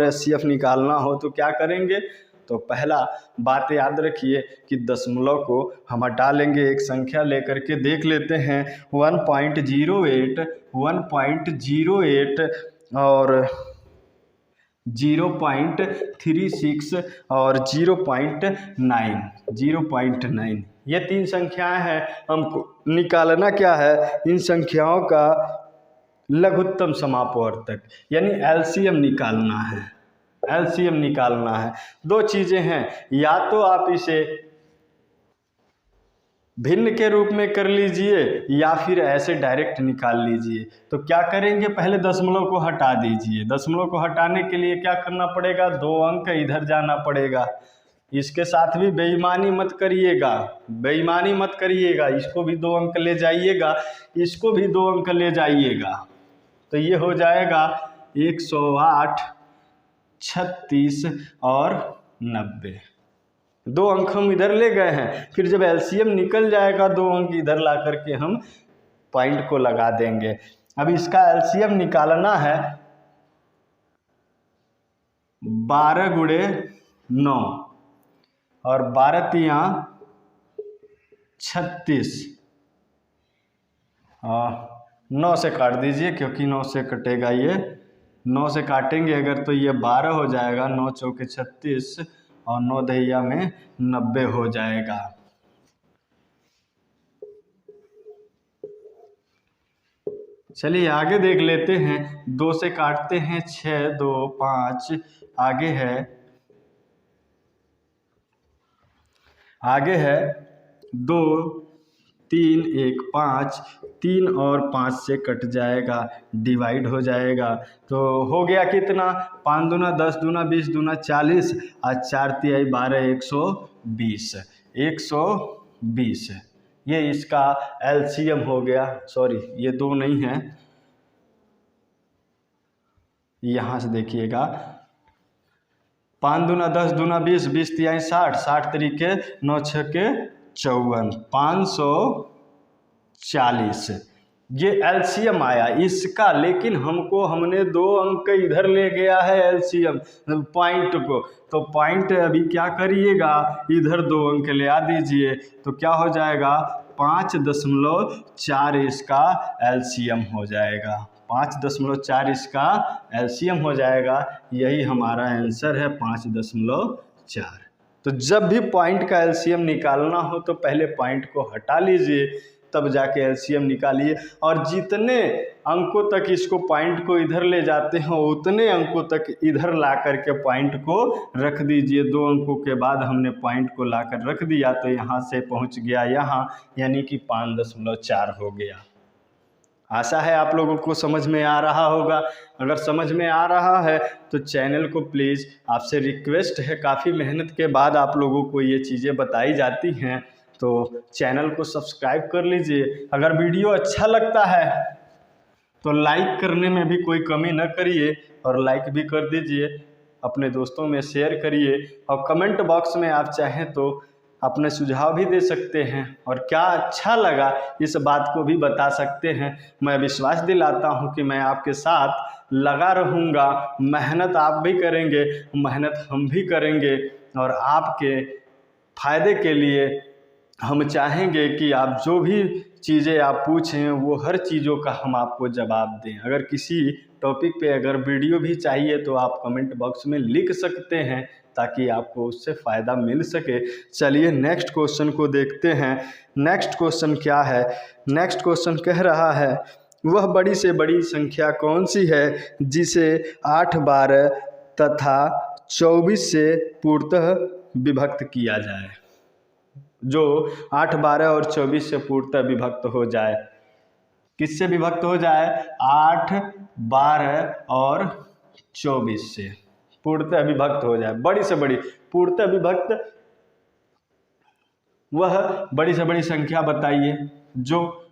एचसीएफ निकालना हो तो क्या करेंगे? तो पहला बात याद रखिए कि दशमलव को हम हटा लेंगे, एक संख्या लेकर के देख लेते हैं। 1.08, 1.08 और 0.36 और 0.9, ये 3 संख्याएं हैं। हमको निकालना क्या है? इन संख्याओं का लघुत्तम समापवर्तक, यानी एलसीएम निकालना है। एलसीएम निकालना है। 2 चीज़ें हैं, या तो आप इसे भिन्न के रूप में कर लीजिए या फिर ऐसे डायरेक्ट निकाल लीजिए। तो क्या करेंगे? पहले दशमलव को हटा दीजिए। दशमलव को हटाने के लिए क्या करना पड़ेगा? 2 अंक इधर जाना पड़ेगा। इसके साथ भी बेईमानी मत करिएगा, बेईमानी मत करिएगा। इसको भी 2 अंक ले जाइएगा, इसको भी 2 अंक ले जाइएगा। तो ये हो जाएगा 108, 36 और 90। 2 अंक हम इधर ले गए हैं, फिर जब एलसीएम निकल जाएगा 2 अंक इधर ला करके हम पॉइंट को लगा देंगे। अब इसका एलसीएम निकालना है 12 गुणे 9 और 12 तिया 36, 9 से काट दीजिए क्योंकि 9 से कटेगा, ये 9 से काटेंगे अगर तो ये 12 हो जाएगा, 9 चौके 36 और 9 दहिया में 90 हो जाएगा। चलिए आगे देख लेते हैं। 2 से काटते हैं 6 2 5, आगे है 2 3 1 5, 3 और 5 से कट जाएगा, डिवाइड हो जाएगा। तो हो गया कितना, 5 दूना 10 दूना 20 दूना 40 और 4 तिहाई 12, 120, 120। ये इसका एलसीएम हो गया। सॉरी, ये 2 नहीं है, यहाँ से देखिएगा, 5 दूना 10 दूना 20, 20 तिहाई 60, 60 तरीके 9 छके 54, 540। ये एलसीएम आया इसका। लेकिन हमने 2 अंक इधर ले गया है एलसीएम पॉइंट को, तो पॉइंट अभी क्या करिएगा, इधर 2 अंक ले आ दीजिए, तो क्या हो जाएगा, 5.4 इसका एलसीएम हो जाएगा, 5.4 इसका एलसीएम हो जाएगा। यही हमारा आंसर है, 5.4। तो जब भी पॉइंट का एलसीएम निकालना हो तो पहले पॉइंट को हटा लीजिए, तब जाके एलसीएम निकालिए। और जितने अंकों तक इसको पॉइंट को इधर ले जाते हैं उतने अंकों तक इधर ला करके पॉइंट को रख दीजिए। 2 अंकों के बाद हमने पॉइंट को ला कर रख दिया, तो यहाँ से पहुँच गया यहाँ, यानी कि 5.4 हो गया। आशा है आप लोगों को समझ में आ रहा होगा। अगर समझ में आ रहा है तो चैनल को प्लीज़, आपसे रिक्वेस्ट है, काफ़ी मेहनत के बाद आप लोगों को ये चीज़ें बताई जाती हैं, तो चैनल को सब्सक्राइब कर लीजिए। अगर वीडियो अच्छा लगता है तो लाइक करने में भी कोई कमी न करिए, और लाइक भी कर दीजिए, अपने दोस्तों में शेयर करिए, और कमेंट बॉक्स में आप चाहें तो अपने सुझाव भी दे सकते हैं, और क्या अच्छा लगा इस बात को भी बता सकते हैं। मैं विश्वास दिलाता हूं कि मैं आपके साथ लगा रहूँगा। मेहनत आप भी करेंगे, मेहनत हम भी करेंगे, और आपके फ़ायदे के लिए हम चाहेंगे कि आप जो भी चीज़ें आप पूछें वो हर चीज़ों का हम आपको जवाब दें। अगर किसी टॉपिक पे अगर वीडियो भी चाहिए तो आप कमेंट बॉक्स में लिख सकते हैं, ताकि आपको उससे फ़ायदा मिल सके। चलिए नेक्स्ट क्वेश्चन को देखते हैं। नेक्स्ट क्वेश्चन क्या है? नेक्स्ट क्वेश्चन कह रहा है, वह बड़ी से बड़ी संख्या कौन सी है जिसे 8, 12 तथा 24 से पूर्णतः विभक्त किया जाए? जो 8, 12 और 24 से पूर्णतः विभक्त हो जाए। किससे विभक्त हो जाए? 8, 12 और 24 से पूर्णतः विभक्त हो जाए। बड़ी से बड़ी पूर्णतः विभक्त, वह बड़ी से बड़ी संख्या बताइए जो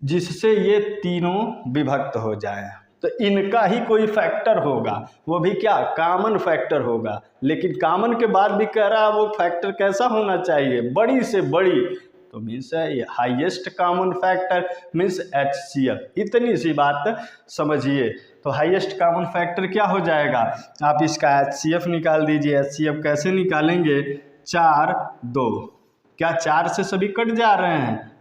जिससे ये तीनों विभक्त हो जाए। तो इनका ही कोई फैक्टर होगा, वो भी क्या, कॉमन फैक्टर होगा। लेकिन कॉमन के बाद भी कह रहा है वो फैक्टर कैसा होना चाहिए? बड़ी से बड़ी। तो मीन्स है highest common factor means HCF। इतनी सी बात समझिए। तो हाईएस्ट कॉमन फैक्टर क्या हो जाएगा? आप इसका HCF निकाल दीजिए। HCF कैसे निकालेंगे? 4, 2। क्या 4 से सभी कट जा रहे हैं?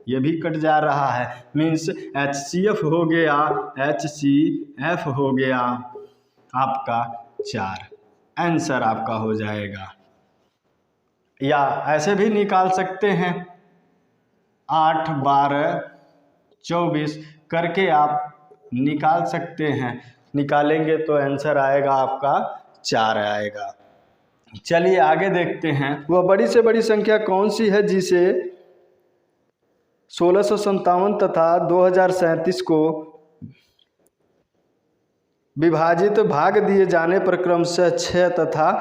ये भी कट जा रहा है, मीन्स HCF हो गया, HCF हो गया आपका 4। आंसर आपका हो जाएगा। या ऐसे भी निकाल सकते हैं, 8, 12, 24 करके आप निकाल सकते हैं। निकालेंगे तो आंसर आएगा आपका 4 आएगा। चलिए आगे देखते हैं। वह बड़ी से बड़ी संख्या कौन सी है जिसे 1657 तथा 2037 को विभाजित भाग दिए जाने पर क्रमशः 6 तथा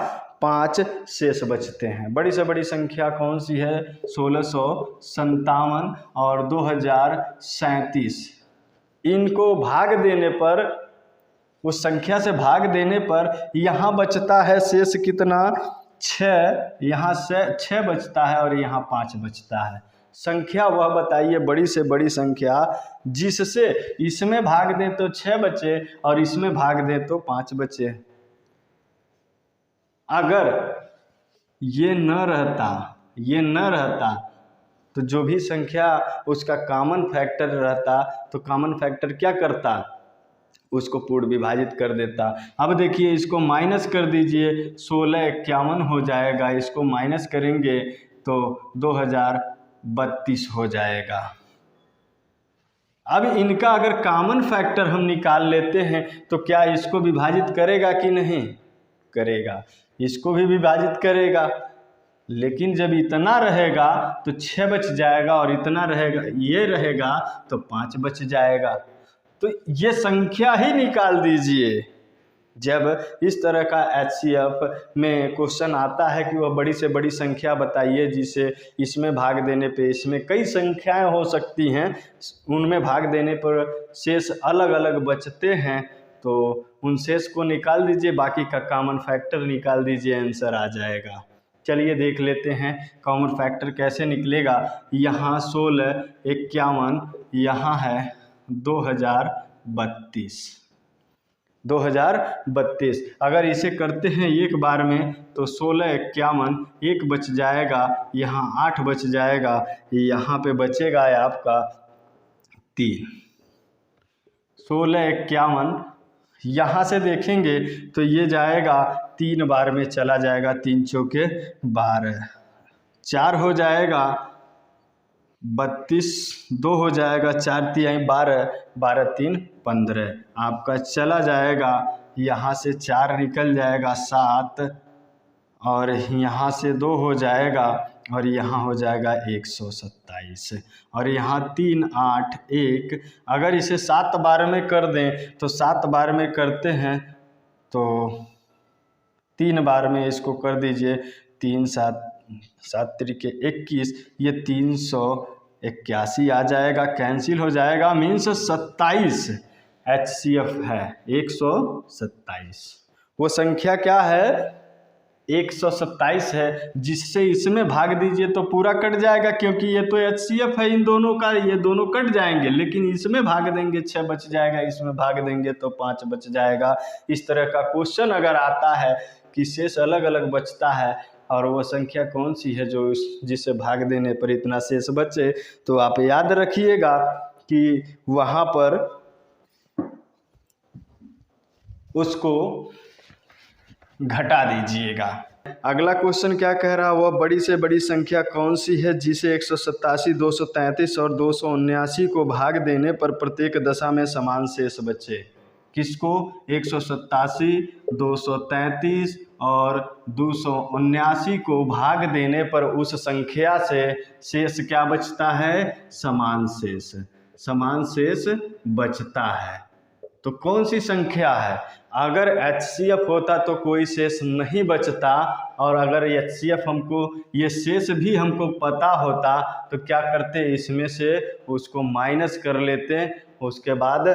5 शेष बचते हैं? बड़ी से बड़ी संख्या कौन सी है? 1657 और 2037। इनको भाग देने पर, उस संख्या से भाग देने पर यहाँ बचता है शेष कितना? 6। यहाँ से 6 बचता है और यहाँ 5 बचता है। संख्या वह बताइए, बड़ी से बड़ी संख्या जिससे इसमें भाग दें तो 6 बचे और इसमें भाग दें तो 5 बचे। अगर ये न रहता तो जो भी संख्या उसका कॉमन फैक्टर रहता तो कॉमन फैक्टर क्या करता? उसको पूर्ण विभाजित कर देता। अब देखिए इसको माइनस कर दीजिए, 1651 हो जाएगा। इसको माइनस करेंगे तो 2032 हो जाएगा। अब इनका अगर कॉमन फैक्टर हम निकाल लेते हैं तो क्या इसको विभाजित करेगा कि नहीं करेगा? इसको भी विभाजित करेगा। लेकिन जब इतना रहेगा तो 6 बच जाएगा, और इतना रहेगा ये रहेगा तो 5 बच जाएगा। तो ये संख्या ही निकाल दीजिए। जब इस तरह का HCF में क्वेश्चन आता है कि वह बड़ी से बड़ी संख्या बताइए जिसे इसमें भाग देने पे, इसमें कई संख्याएं हो सकती हैं, उनमें भाग देने पर शेष अलग अलग बचते हैं, तो उन शेष को निकाल दीजिए, बाकी का कॉमन फैक्टर निकाल दीजिए, आंसर आ जाएगा। चलिए देख लेते हैं कॉमन फैक्टर कैसे निकलेगा। यहाँ 16, 51, यहाँ है 2032। अगर इसे करते हैं एक बार में तो 16, 51, 1 बच जाएगा, यहाँ 8 बच जाएगा, यहाँ पे बचेगा आपका 3। 16, 51 यहाँ से देखेंगे तो ये जाएगा 3 बार में चला जाएगा, 3 चौके 12, 4 हो जाएगा 32, 2 हो जाएगा 4 तिहाई 12, 12 3 15, आपका चला जाएगा, यहाँ से 4 निकल जाएगा 7, और यहाँ से 2 हो जाएगा, और यहाँ हो जाएगा 127, और यहाँ 3, 8, 1। अगर इसे 7 बार में कर दें तो 7 बार में करते हैं तो 3 बार में इसको कर दीजिए, 3 7 7 त्रिके 21, ये 381 आ जाएगा, कैंसिल हो जाएगा, मीन्स 27 HCF है, 127। वो संख्या क्या है? 127 है, जिससे इसमें भाग दीजिए तो पूरा कट जाएगा, क्योंकि ये तो HCF है इन दोनों का, ये दोनों कट जाएंगे, लेकिन इसमें भाग देंगे 6 बच जाएगा, इसमें भाग देंगे तो 5 बच जाएगा। इस तरह का क्वेश्चन अगर आता है कि शेष अलग अलग बचता है और वो संख्या कौन सी है जो जिसे भाग देने पर इतना शेष बचे, तो आप याद रखिएगा कि वहाँ पर उसको घटा दीजिएगा। अगला क्वेश्चन क्या कह रहा है? वह बड़ी से बड़ी संख्या कौन सी है जिसे 187, 233 और 279 को भाग देने पर प्रत्येक दशा में समान शेष बचे? किसको? 187, 233 और 279 को भाग देने पर उस संख्या से शेष क्या बचता है? समान शेष। समान शेष बचता है। तो कौन सी संख्या है? अगर HCF होता तो कोई शेष नहीं बचता, और अगर HCF हमको ये शेष भी हमको पता होता तो क्या करते? इसमें से उसको माइनस कर लेते, उसके बाद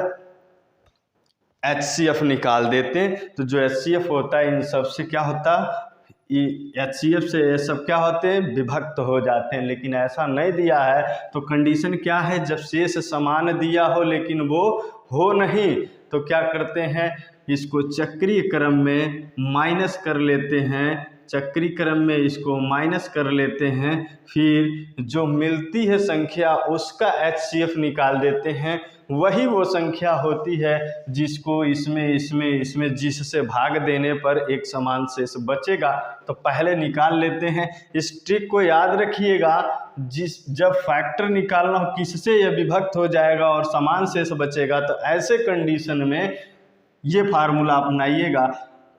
HCF निकाल देते। तो जो HCF होता है इन सब से क्या होता? HCF से ये सब क्या होते हैं? विभक्त हो जाते हैं। लेकिन ऐसा नहीं दिया है, तो कंडीशन क्या है? जब शेष समान दिया हो लेकिन वो हो नहीं, तो क्या करते हैं? इसको चक्रीय क्रम में माइनस कर लेते हैं, चक्रीय क्रम में इसको माइनस कर लेते हैं, फिर जो मिलती है संख्या उसका HCF निकाल देते हैं। वही वो संख्या होती है जिसको इसमें जिससे भाग देने पर एक समान शेष बचेगा। तो पहले निकाल लेते हैं। इस ट्रिक को याद रखिएगा, जब फैक्टर निकालना हो किससे यह विभक्त हो जाएगा और समान शेष बचेगा, तो ऐसे कंडीशन में ये फार्मूला अपनाइएगा।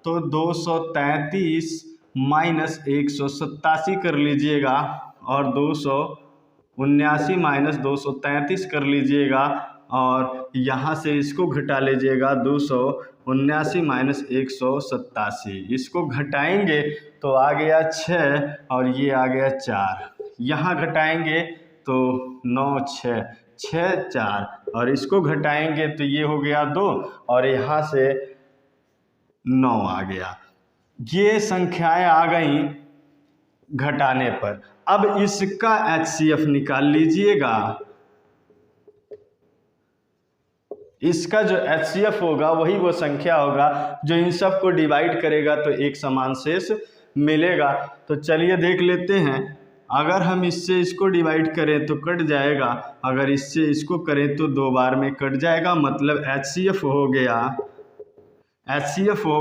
तो 233 माइनस 187 कर लीजिएगा, और 279 माइनस 233 कर लीजिएगा, और यहाँ से इसको घटा लीजिएगा, 279 माइनस 187। इसको घटाएंगे तो आ गया 6 और ये आ गया 4। यहाँ घटाएंगे तो 9 6 6 4, और इसको घटाएंगे तो ये हो गया 2, और यहाँ से 9 आ गया। ये संख्याएं आ गई घटाने पर। अब इसका HCF निकाल लीजिएगा। इसका जो HCF होगा वही वो संख्या होगा जो इन सब को डिवाइड करेगा तो एक समान शेष मिलेगा। तो चलिए देख लेते हैं। अगर हम इससे इसको डिवाइड करें तो कट जाएगा, अगर इससे इसको करें तो 2 बार में कट जाएगा, मतलब HCF हो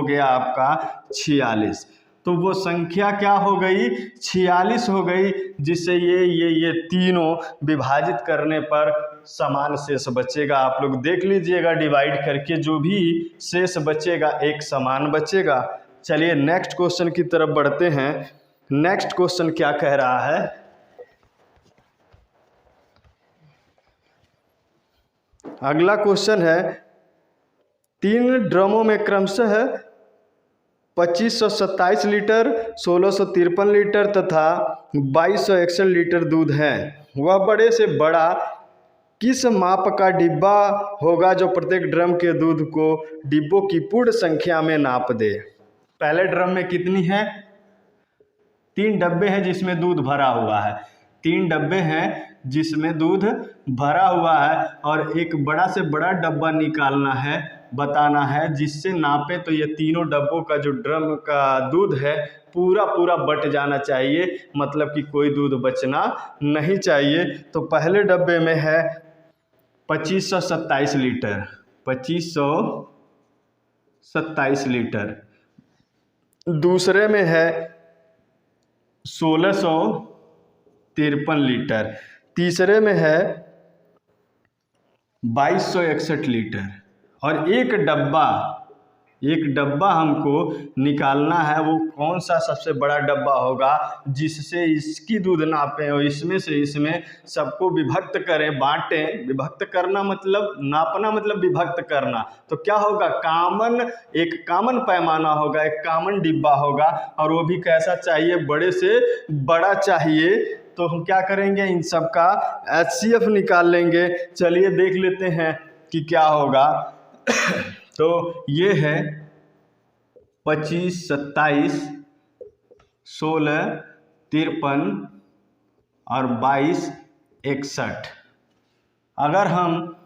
गया आपका 46। तो वो संख्या क्या हो गई? 46 हो गई, जिससे ये तीनों विभाजित करने पर समान शेष बचेगा। आप लोग देख लीजिएगा डिवाइड करके, जो भी शेष बचेगा एक समान बचेगा। चलिए नेक्स्ट क्वेश्चन की तरफ बढ़ते हैं। नेक्स्ट क्वेश्चन क्या कह रहा है, अगला क्वेश्चन है 3 ड्रमों में क्रमशः 2527 लीटर, 1653 लीटर तथा 2261 लीटर दूध है। वह बड़े से बड़ा किस माप का डिब्बा होगा जो प्रत्येक ड्रम के दूध को डिब्बों की पूर्ण संख्या में नाप दे। पहले ड्रम में कितनी है, 3 डब्बे हैं जिसमें दूध भरा हुआ है, 3 डब्बे हैं जिसमें दूध भरा हुआ है और एक बड़ा से बड़ा डब्बा निकालना है, बताना है, जिससे नापे तो ये तीनों डब्बों का जो ड्रम का दूध है पूरा पूरा बट जाना चाहिए, मतलब कि कोई दूध बचना नहीं चाहिए। तो पहले डब्बे में है 2527 लीटर, 2527 लीटर, दूसरे में है 1653 लीटर, तीसरे में है 2261 लीटर और एक डब्बा हमको निकालना है, वो कौन सा सबसे बड़ा डब्बा होगा जिससे इसकी दूध नापें और इसमें से इसमें सबको विभक्त करें, बांटें। विभक्त करना मतलब नापना, मतलब विभक्त करना। तो क्या होगा, एक कामन पैमाना होगा, एक कामन डिब्बा होगा और वो भी कैसा चाहिए, बड़े से बड़ा चाहिए। तो हम क्या करेंगे, इन सब का HCF निकाल लेंगे। चलिए देख लेते हैं कि क्या होगा। तो ये है 25, 27, 16, 53 और 22, 61। अगर हम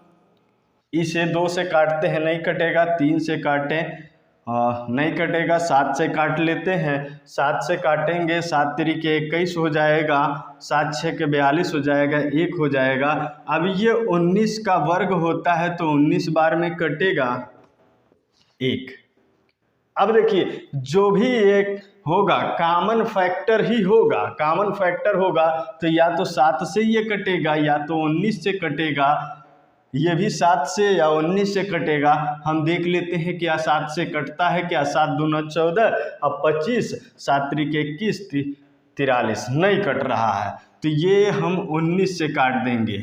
इसे 2 से काटते हैं, नहीं कटेगा, 3 से काटें, नहीं कटेगा, 7 से काट लेते हैं, 7 से काटेंगे, 7 तिरिके 21 हो जाएगा, 7 6 के 42 हो जाएगा, 1 हो जाएगा। अब ये 19 का वर्ग होता है तो 19 बार में कटेगा 1। अब देखिए, जो भी एक होगा कॉमन फैक्टर ही होगा, कॉमन फैक्टर होगा तो या तो 7 से ये कटेगा या तो 19 से कटेगा, ये भी 7 से या 19 से कटेगा। हम देख लेते हैं क्या 7 से कटता है क्या, 7 दूना 14, अब 25, 7 त्रिके 21, 43, नहीं कट रहा है तो ये हम 19 से काट देंगे,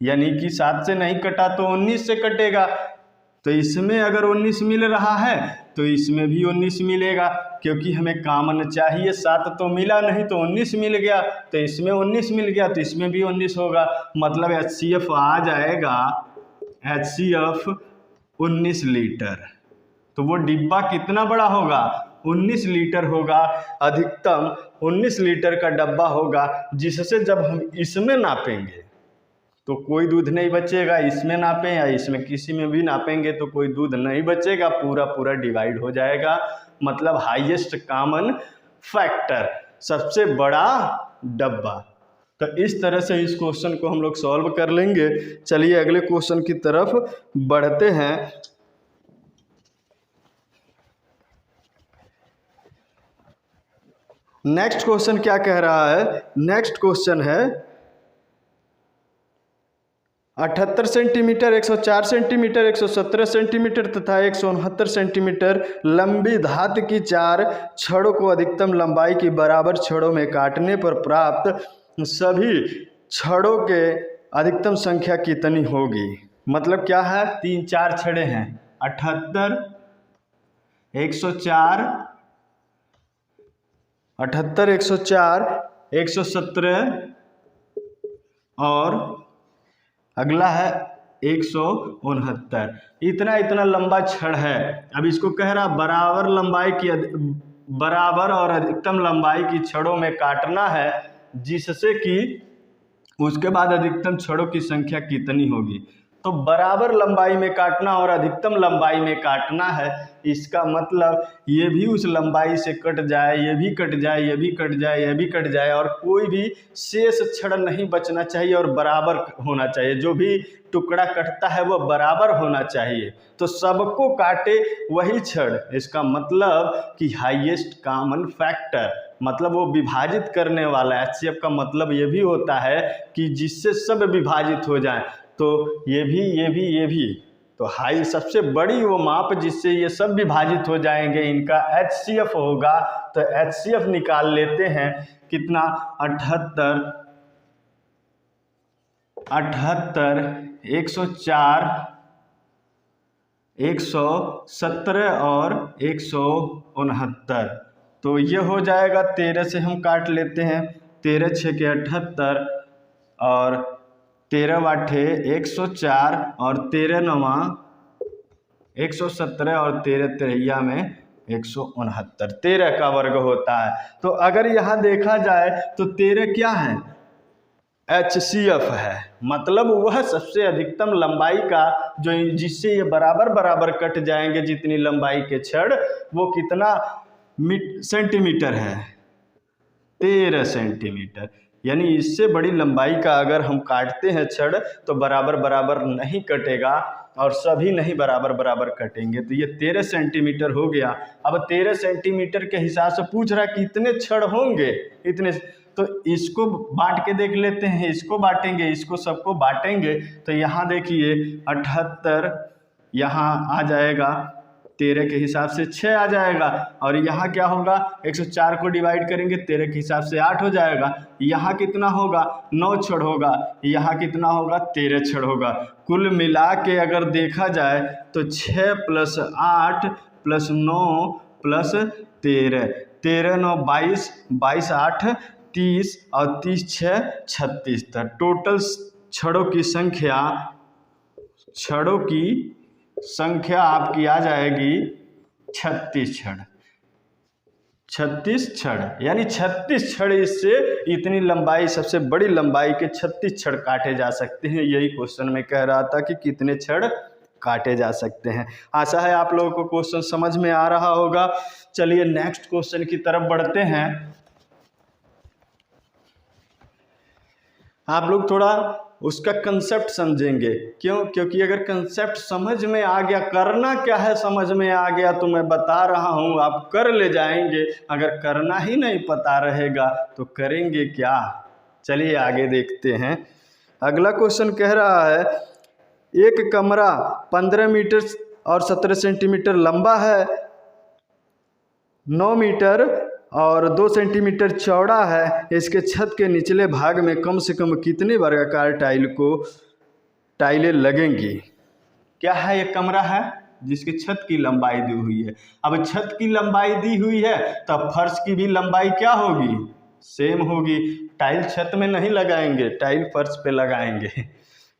यानी कि 7 से नहीं कटा तो 19 से कटेगा। तो इसमें अगर 19 मिल रहा है तो इसमें भी 19 मिलेगा, क्योंकि हमें कॉमन चाहिए। 7 तो मिला नहीं तो 19 मिल गया, तो इसमें 19 मिल गया तो इसमें भी 19 होगा, मतलब HCF आ जाएगा, HCF 19 लीटर। तो वो डिब्बा कितना बड़ा होगा, 19 लीटर होगा, अधिकतम 19 लीटर का डब्बा होगा, जिससे जब हम इसमें नापेंगे तो कोई दूध नहीं बचेगा। इसमें नापें या इसमें किसी में भी नापेंगे तो कोई दूध नहीं बचेगा, पूरा पूरा डिवाइड हो जाएगा, मतलब हाईएस्ट कॉमन फैक्टर, सबसे बड़ा डब्बा। तो इस तरह से इस क्वेश्चन को हम लोग सॉल्व कर लेंगे। चलिए अगले क्वेश्चन की तरफ बढ़ते हैं। नेक्स्ट क्वेश्चन क्या कह रहा है, नेक्स्ट क्वेश्चन है 78 सेंटीमीटर, 104 सेंटीमीटर, 117 सेंटीमीटर तथा 169 सेंटीमीटर लंबी धातु की 4 छड़ों को अधिकतम लंबाई की बराबर छड़ों में काटने पर प्राप्त सभी छड़ों के अधिकतम संख्या कितनी होगी। मतलब क्या है, 3-4 छड़े हैं, 78, 104, 117 और अगला है 169। इतना लंबा छड़ है। अब इसको कह रहा बराबर लंबाई की, बराबर और अधिकतम लंबाई की छड़ों में काटना है, जिससे कि उसके बाद अधिकतम छड़ों की संख्या कितनी होगी। तो बराबर लंबाई में काटना और अधिकतम लंबाई में काटना है, इसका मतलब ये भी उस लंबाई से कट जाए, ये भी कट जाए, ये भी कट जाए, ये भी कट जाए और कोई भी शेष छड़ नहीं बचना चाहिए और बराबर होना चाहिए। जो भी टुकड़ा कटता है वह बराबर होना चाहिए, तो सबको काटे वही छड़। इसका मतलब कि हाईएस्ट कॉमन फैक्टर, मतलब वो विभाजित करने वाला। HCF का मतलब ये भी होता है कि जिससे सब विभाजित हो जाए। तो ये भी तो हाई सबसे बड़ी वो माप जिससे ये सब विभाजित हो जाएंगे, इनका HCF होगा। तो HCF निकाल लेते हैं, कितना 78, 104, 117 और 169। तो ये हो जाएगा 13 से हम काट लेते हैं, 13 6 के 78 और 13 8 104 और 13 9 117 और 13 3 में 169, 13 का वर्ग होता है। तो अगर यहाँ देखा जाए तो 13 क्या है, HCF है, मतलब वह सबसे अधिकतम लंबाई का जो जिससे ये बराबर बराबर कट जाएंगे जितनी लंबाई के छड़, वो कितना सेंटीमीटर है, 13 सेंटीमीटर। यानी इससे बड़ी लंबाई का अगर हम काटते हैं छड़ तो बराबर बराबर नहीं कटेगा और सभी नहीं बराबर बराबर कटेंगे। तो ये 13 सेंटीमीटर हो गया। अब 13 सेंटीमीटर के हिसाब से पूछ रहा है कितने छड़ होंगे, इतने। तो इसको बांट के देख लेते हैं, इसको बांटेंगे, इसको सबको बांटेंगे। तो यहाँ देखिए 78 यहाँ आ जाएगा, 13 के हिसाब से 6 आ जाएगा, और यहाँ क्या होगा 104 को डिवाइड करेंगे 13 के हिसाब से 8 हो जाएगा। यहाँ कितना होगा 9 छड़ होगा, यहाँ कितना होगा 13 छड़ होगा। कुल मिला के अगर देखा जाए तो 6 + 8 + 9 + 13, 13 9 22, 22 8 30 और 30 6 36 तक टोटल छड़ों की संख्या आपकी आ जाएगी 36 छड़, 36 छड़। यानी 36 छड़, इससे इतनी लंबाई, सबसे बड़ी लंबाई के 36 छड़ काटे जा सकते हैं। यही क्वेश्चन में कह रहा था कि कितने छड़ काटे जा सकते हैं। आशा है आप लोगों को क्वेश्चन समझ में आ रहा होगा। चलिए नेक्स्ट क्वेश्चन की तरफ बढ़ते हैं। आप लोग थोड़ा उसका कंसेप्ट समझेंगे, क्यों? क्योंकि अगर कंसेप्ट समझ में आ गया, करना क्या है समझ में आ गया, तो मैं बता रहा हूँ आप कर ले जाएंगे। अगर करना ही नहीं पता रहेगा तो करेंगे क्या? चलिए आगे देखते हैं। अगला क्वेश्चन कह रहा है एक कमरा 15 मीटर और 17 सेंटीमीटर लंबा है, 9 मीटर और 2 सेंटीमीटर चौड़ा है। इसके छत के निचले भाग में कम से कम कितने वर्गाकार टाइलें लगेंगी? क्या है? एक कमरा है जिसकी छत की लंबाई दी हुई है। अब छत की लंबाई दी हुई है तो फर्श की भी लंबाई क्या होगी? सेम होगी। टाइल छत में नहीं लगाएंगे, टाइल फर्श पे लगाएंगे,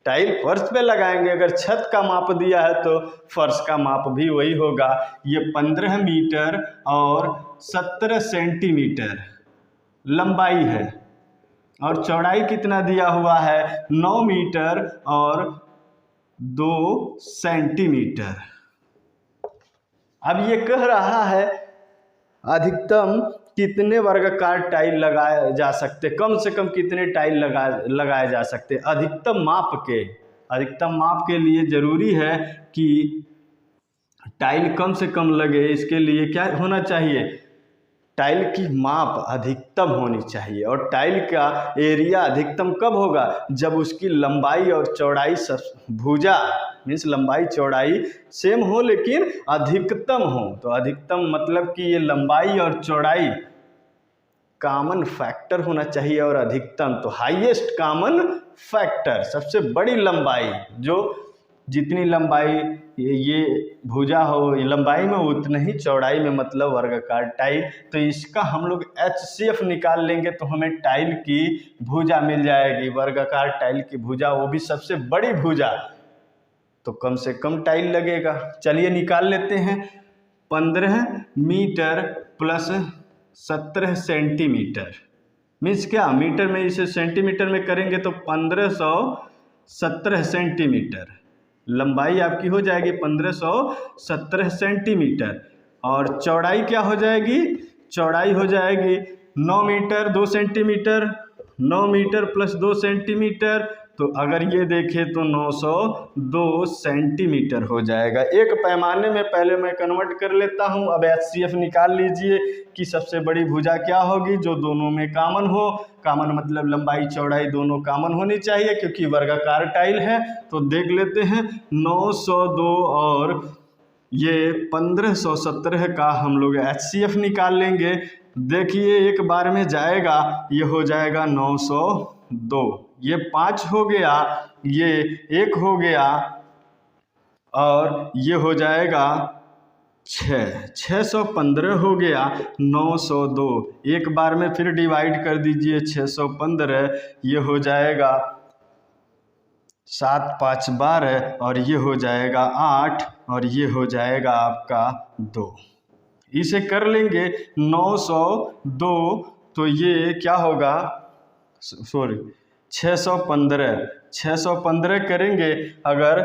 टाइल फर्श पे लगाएंगे। अगर छत का माप दिया है तो फर्श का माप भी वही होगा। ये 15 मीटर और 17 सेंटीमीटर लंबाई है और चौड़ाई कितना दिया हुआ है? 9 मीटर और 2 सेंटीमीटर। अब ये कह रहा है अधिकतम कितने वर्गाकार टाइल लगाए जा सकते, कम से कम कितने टाइल लगाए जा सकते। अधिकतम माप के लिए ज़रूरी है कि टाइल कम से कम लगे। इसके लिए क्या होना चाहिए? टाइल की माप अधिकतम होनी चाहिए। और टाइल का एरिया अधिकतम कब होगा? जब उसकी लंबाई और चौड़ाई भुजा मीन्स लंबाई चौड़ाई सेम हो लेकिन अधिकतम हो। तो अधिकतम मतलब कि ये लंबाई और चौड़ाई कॉमन फैक्टर होना चाहिए। और अधिकतम तो हाईएस्ट कॉमन फैक्टर, सबसे बड़ी लंबाई, जो जितनी लंबाई ये भुजा हो लंबाई में उतनी ही चौड़ाई में, मतलब वर्गाकार टाइल। तो इसका हम लोग HCF निकाल लेंगे तो हमें टाइल की भुजा मिल जाएगी, वर्गाकार टाइल की भुजा, वो भी सबसे बड़ी भुजा। तो कम से कम टाइल लगेगा। चलिए निकाल लेते हैं। 15 मीटर प्लस 17 सेंटीमीटर मीन्स क्या? मीटर में इसे सेंटीमीटर में करेंगे तो 1517 सेंटीमीटर लंबाई आपकी हो जाएगी, 1517 सेंटीमीटर। और चौड़ाई क्या हो जाएगी? चौड़ाई हो जाएगी 9 metre 2 centimetre, 9 metre plus 2 centimetre तो अगर ये देखें तो 902 सेंटीमीटर हो जाएगा। एक पैमाने में पहले मैं कन्वर्ट कर लेता हूँ। अब HCF निकाल लीजिए कि सबसे बड़ी भुजा क्या होगी जो दोनों में कॉमन हो। कॉमन मतलब लंबाई चौड़ाई दोनों कॉमन होनी चाहिए क्योंकि वर्गाकार टाइल है। तो देख लेते हैं 902 और ये 1517 का हम लोग HCF निकाल लेंगे। देखिए एक बार में जाएगा, ये हो जाएगा 902, ये 5 हो गया, ये 1 हो गया और ये हो जाएगा 615 हो गया। 902 एक बार में फिर डिवाइड कर दीजिए 615, ये हो जाएगा 7 5 12 और ये हो जाएगा 8 और ये हो जाएगा आपका 2। इसे कर लेंगे 902 तो ये क्या होगा, सॉरी 615 करेंगे। अगर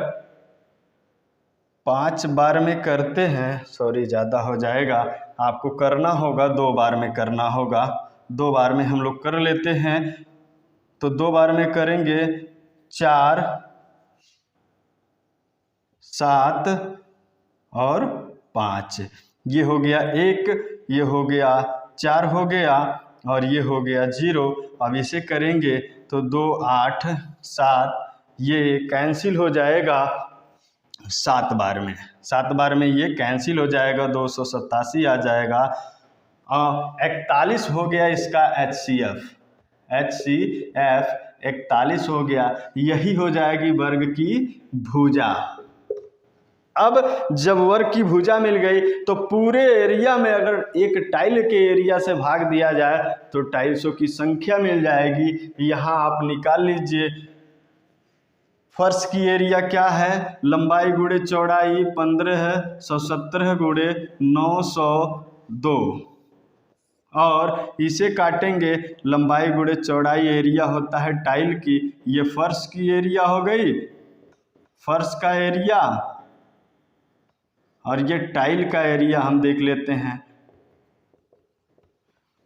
5 बार में करते हैं, सॉरी ज़्यादा हो जाएगा, आपको करना होगा 2 बार में करना होगा। 2 बार में हम लोग कर लेते हैं। तो 2 बार में करेंगे 4 7 और 5, ये हो गया 1, ये हो गया 4 हो गया और ये हो गया 0। अब इसे करेंगे तो 2 8 7, ये कैंसिल हो जाएगा 7 बार में। 7 बार में ये कैंसिल हो जाएगा, 287 आ जाएगा। 41 हो गया इसका HCF 41 हो गया। यही हो जाएगी वर्ग की भुजा। अब जब वर्ग की भुजा मिल गई तो पूरे एरिया में अगर एक टाइल के एरिया से भाग दिया जाए तो टाइल्सों की संख्या मिल जाएगी। यहाँ आप निकाल लीजिए। फर्श की एरिया क्या है, लंबाई गुणे चौड़ाई 1517 गुणे 902 और इसे काटेंगे। लंबाई गुणे चौड़ाई एरिया होता है टाइल की, ये फर्श की एरिया हो गई, फर्श का एरिया, और ये टाइल का एरिया हम देख लेते हैं।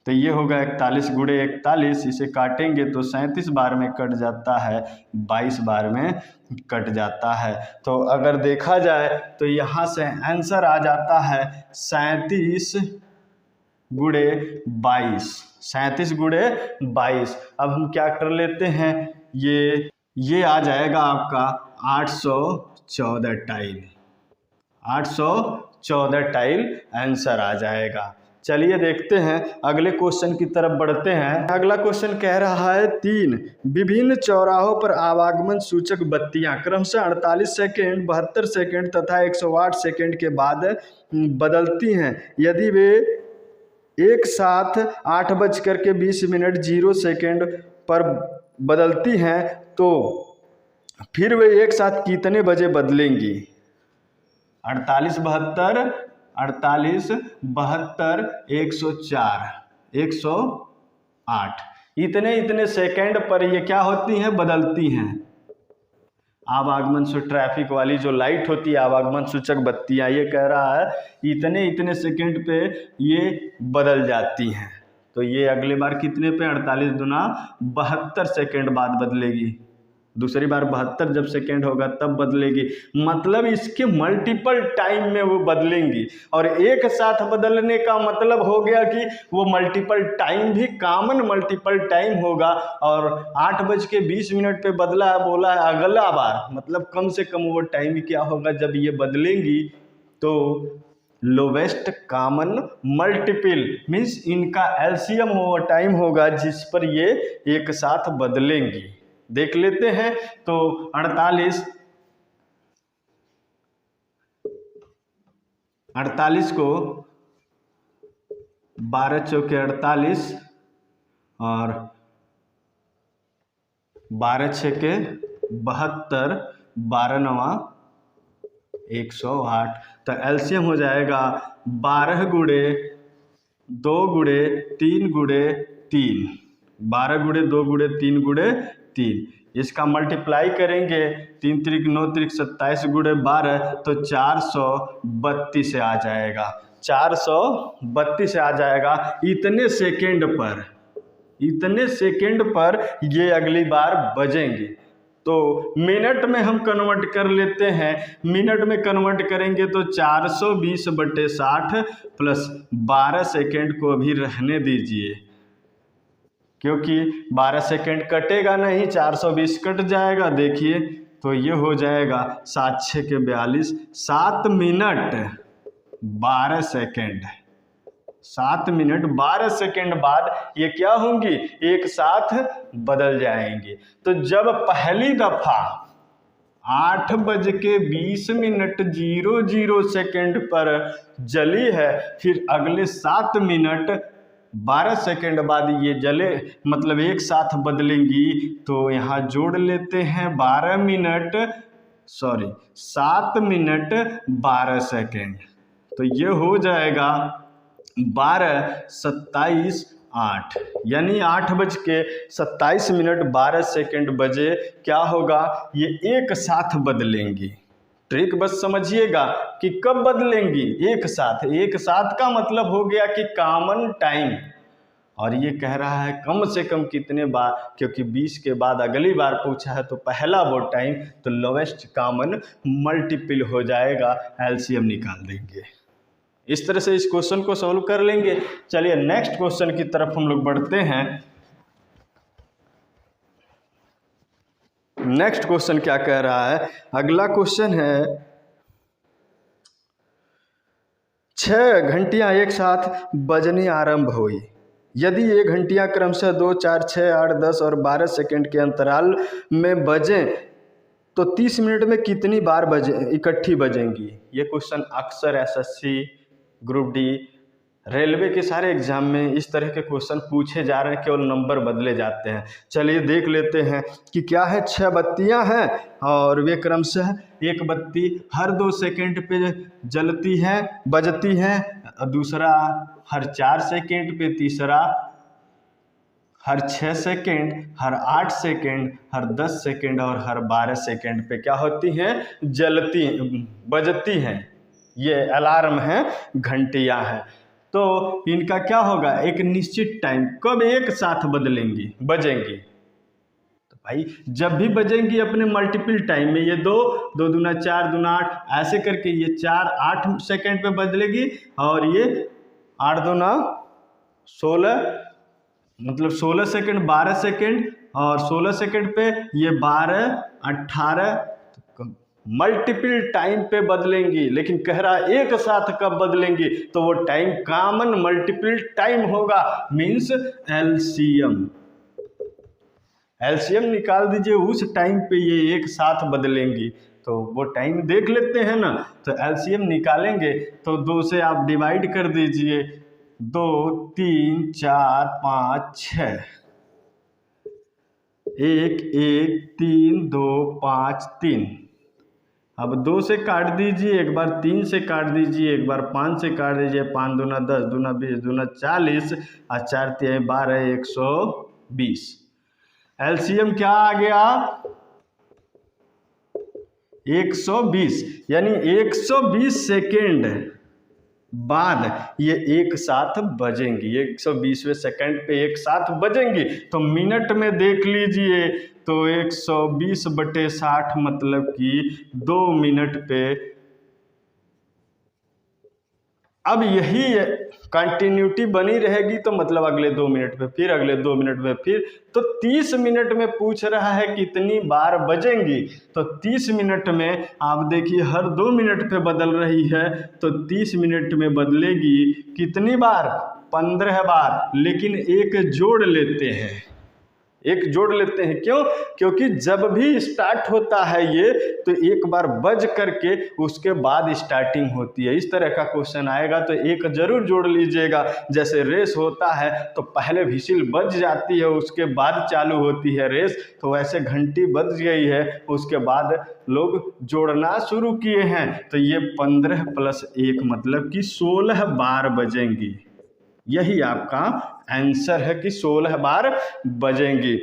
तो ये होगा 41 गुणे 41, इसे काटेंगे तो 37 बार में कट जाता है, 22 बार में कट जाता है। तो अगर देखा जाए तो यहाँ से आंसर आ जाता है 37 गुणे 22, 37 गुणे 22। अब हम क्या कर लेते हैं, ये आ जाएगा आपका 814 टाइल, 814 टाइल आंसर आ जाएगा। चलिए देखते हैं अगले क्वेश्चन की तरफ बढ़ते हैं। अगला क्वेश्चन कह रहा है 3 विभिन्न चौराहों पर आवागमन सूचक बत्तियां क्रमशः 48 सेकेंड, 72 सेकेंड तथा 108 सेकेंड के बाद बदलती हैं। यदि वे एक साथ 8:20 पर बदलती हैं तो फिर वे एक साथ कितने बजे बदलेंगी। 48 72 104 108 इतने सेकेंड पर ये क्या होती हैं, बदलती हैं। आवागमन से ट्रैफिक वाली जो लाइट होती है, आवागमन सूचक बत्तियां, ये कह रहा है इतने सेकेंड पे ये बदल जाती हैं। तो ये अगले बार कितने पे, 48 दुना 72 सेकेंड बाद बदलेगी। दूसरी बार 72 जब सेकेंड होगा तब बदलेगी। मतलब इसके मल्टीपल टाइम में वो बदलेंगी। और एक साथ बदलने का मतलब हो गया कि वो मल्टीपल टाइम भी कॉमन मल्टीपल टाइम होगा। और 8:20 पे बदला है, बोला है अगला बार, मतलब कम से कम वो टाइम क्या होगा जब ये बदलेंगी। तो लोवेस्ट कॉमन मल्टीपल मीन्स इनका एलसीएम वो टाइम होगा जिस पर ये एक साथ बदलेंगी। देख लेते हैं। तो 48 को 12 चौके 48 और 12 छके 72, 12 नवा 108। तो एलसीएम हो जाएगा 12 गुणे 2 गुणे 3 गुणे 3, 12 गुणे 2 गुणे 3 गुणे 3। इसका मल्टीप्लाई करेंगे 3 त्रिक 9 त्रिक 27 गुणे 12 तो 432 से आ जाएगा, 432 से आ जाएगा। इतने सेकेंड पर ये अगली बार बजेंगे। तो मिनट में हम कन्वर्ट कर लेते हैं। मिनट में कन्वर्ट करेंगे तो 420/60 प्लस 12 सेकेंड को अभी रहने दीजिए, क्योंकि 12 सेकेंड कटेगा नहीं, 420 कट जाएगा। देखिए तो ये हो जाएगा 7 6 के 42, 7 मिनट 12 सेकेंड। 7 मिनट 12 सेकेंड बाद ये क्या होंगी, एक साथ बदल जाएंगी। तो जब पहली दफा 8:20 पर जली है, फिर अगले 7 मिनट 12 सेकेंड बाद ये जले, मतलब एक साथ बदलेंगी। तो यहाँ जोड़ लेते हैं 7 मिनट 12 सेकेंड। तो ये हो जाएगा 12 27 8, यानी 8:27 बजे क्या होगा, ये एक साथ बदलेंगी। ट्रिक बस समझिएगा कि कब बदलेंगी, एक साथ। एक साथ का मतलब हो गया कि कॉमन टाइम, और ये कह रहा है कम से कम कितने बार, क्योंकि 20 के बाद अगली बार पूछा है तो पहला वो टाइम, तो लोवेस्ट कॉमन मल्टीपल हो जाएगा, एलसीएम निकाल देंगे। इस तरह से इस क्वेश्चन को सॉल्व कर लेंगे। चलिए नेक्स्ट क्वेश्चन की तरफ हम लोग बढ़ते हैं। नेक्स्ट क्वेश्चन क्या कह रहा है, अगला क्वेश्चन है 6 घंटियां एक साथ बजनी आरंभ हुई। यदि ये घंटियां क्रमशः 2 4 6 8 10 और 12 सेकंड के अंतराल में बजें तो 30 मिनट में कितनी बार इकट्ठी बजेंगी। ये क्वेश्चन अक्सर एसएससी, ग्रुप डी, रेलवे के सारे एग्जाम में इस तरह के क्वेश्चन पूछे जा रहे हैं, केवल नंबर बदले जाते हैं। चलिए देख लेते हैं कि क्या है। 6 बत्तियां हैं और वे क्रमशः एक बत्ती हर 2 सेकंड पे जलती है, बजती है, दूसरा हर 4 सेकंड पे, तीसरा हर 6 सेकंड, हर 8 सेकंड, हर 10 सेकंड और हर 12 सेकंड पे क्या होती हैं, जलती, बजती हैं। ये अलार्म है, घंटियां हैं। तो इनका क्या होगा, एक निश्चित टाइम, कब एक साथ बजेंगी। तो भाई जब भी बजेंगी अपने मल्टीपल टाइम में, ये 2 2 दूना 4 दूना 8, ऐसे करके ये 4 8 सेकंड पे बदलेगी, और ये 8 दूना 16, मतलब 16 सेकंड, 12 सेकंड, और 16 सेकंड पे ये 12 18, मल्टीपल टाइम पे बदलेंगी। लेकिन कह रहा है एक साथ कब बदलेंगी, तो वो टाइम कॉमन मल्टीपल टाइम होगा, मीन्स एलसीएम निकाल दीजिए उस टाइम पे ये एक साथ बदलेंगी। तो वो टाइम देख लेते हैं ना, तो एलसीएम निकालेंगे तो 2 से आप डिवाइड कर दीजिए, 2 3 4 5 6, 1 1 3 2 5 3। अब 2 से काट दीजिए, एक बार 3 से काट दीजिए, एक बार 5 से काट दीजिए, 5 दूना 10, दूना 20, दूना 40, और 4 3 12, 120। एलसीएम क्या आ गया, 120, यानी 120 सेकेंड बाद ये एक साथ बजेंगी। 120वें सेकंड पे एक साथ बजेंगी। तो मिनट में देख लीजिए, तो 120/60 मतलब कि 2 मिनट पे। अब यही कंटिन्यूटी बनी रहेगी, तो मतलब अगले 2 मिनट पे फिर, अगले 2 मिनट पे फिर, तो 30 मिनट में पूछ रहा है कितनी बार बजेंगी। तो 30 मिनट में आप देखिए हर 2 मिनट पे बदल रही है, तो 30 मिनट में बदलेगी कितनी बार, 15 बार। लेकिन एक जोड़ लेते हैं, क्यों, क्योंकि जब भी स्टार्ट होता है ये, तो एक बार बज करके उसके बाद स्टार्टिंग होती है। इस तरह का क्वेश्चन आएगा तो एक जरूर जोड़ लीजिएगा। जैसे रेस होता है तो पहले व्हिसिल बज जाती है, उसके बाद चालू होती है रेस, तो वैसे घंटी बज गई है, उसके बाद लोग जोड़ना शुरू किए हैं। तो ये 15 + 1 मतलब कि 16 बार बजेंगी। यही आपका आंसर है कि 16 बार बजेंगी।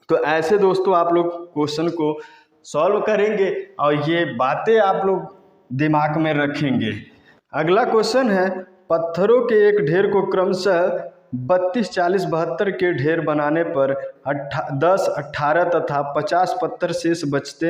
तो ऐसे दोस्तों आप लोग क्वेश्चन को सॉल्व करेंगे और ये बातें आप लोग दिमाग में रखेंगे। अगला क्वेश्चन है, पत्थरों के एक ढेर को क्रमशः 32, 40, 72 के ढेर बनाने पर 10, 18 तथा 50 पत्थर शेष बचते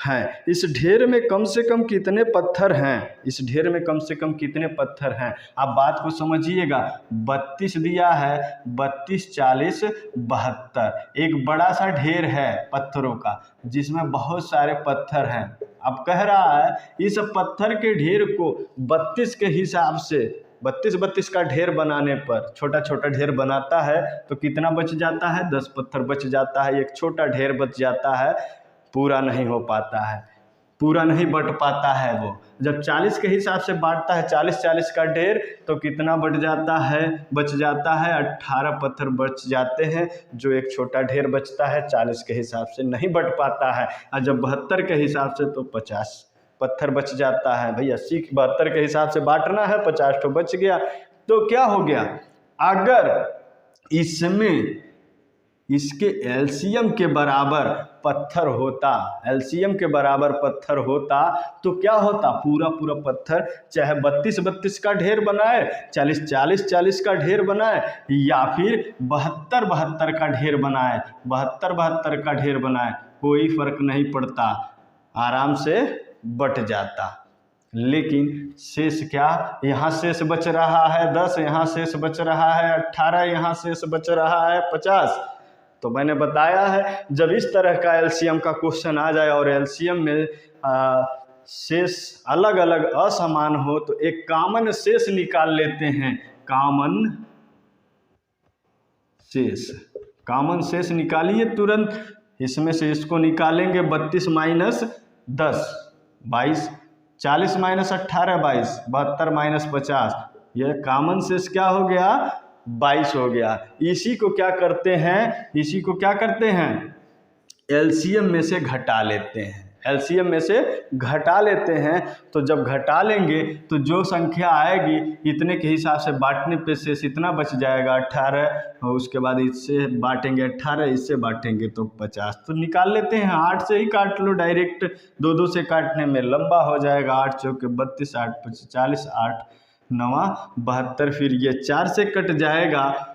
हैं। इस ढेर में कम से कम कितने पत्थर हैं? इस ढेर में कम से कम कितने पत्थर हैं? आप बात को समझिएगा। 32 दिया है, 32, 40, 72, एक बड़ा सा ढेर है पत्थरों का जिसमें बहुत सारे पत्थर हैं। अब कह रहा है इस पत्थर के ढेर को 32 के हिसाब से 32 का ढेर बनाने पर, छोटा छोटा ढेर बनाता है तो कितना बच जाता है? 10 पत्थर बच जाता है। एक छोटा ढेर बच जाता है, पूरा नहीं हो पाता है, पूरा नहीं बट पाता है। वो जब 40 के हिसाब से बांटता है, 40 का ढेर, तो कितना बच जाता है? 18 पत्थर बच जाते हैं, जो एक छोटा ढेर बचता है 40 के हिसाब से नहीं बट पाता है। और जब 72 के हिसाब से तो 50 पत्थर बच जाता है। भाई 80 72 के हिसाब से बांटना है, 50 तो बच गया। तो क्या हो गया? अगर इसमें इसके एलसीएम के बराबर पत्थर होता, एलसीएम के बराबर पत्थर होता तो क्या होता? पूरा पूरा पत्थर, चाहे 32 का ढेर बनाए, 40 का ढेर बनाए, या फिर 72 का ढेर बनाए, 72 का ढेर बनाए, कोई फर्क नहीं पड़ता, आराम से बट जाता। लेकिन शेष क्या? यहाँ शेष बच रहा है 10, यहाँ शेष बच रहा है 18, यहाँ शेष बच रहा है 50। तो मैंने बताया है जब इस तरह का एलसीएम का क्वेश्चन आ जाए और एलसीएम में शेष अलग अलग असमान हो तो एक कॉमन शेष निकाल लेते हैं। कॉमन शेष निकालिए तुरंत। इसमें से इसको निकालेंगे 32 माइनस 10 22, 40 माइनस 18 22, 72 माइनस 50, यह कॉमन शेष क्या हो गया? 22 हो गया। इसी को क्या करते हैं? एलसीएम में से घटा लेते हैं। एलसीएम में से घटा लेते हैं तो जब घटा लेंगे तो जो संख्या आएगी इतने के हिसाब से बांटने पे शेष इतना बच जाएगा 18, और उसके बाद इससे बांटेंगे 18, इससे बांटेंगे तो 50। तो निकाल लेते हैं, 8 से ही काट लो डायरेक्ट, 2 से काटने में लंबा हो जाएगा। 8 चौके 32, 8 25 40, 8 9 72, फिर ये 4 से कट जाएगा,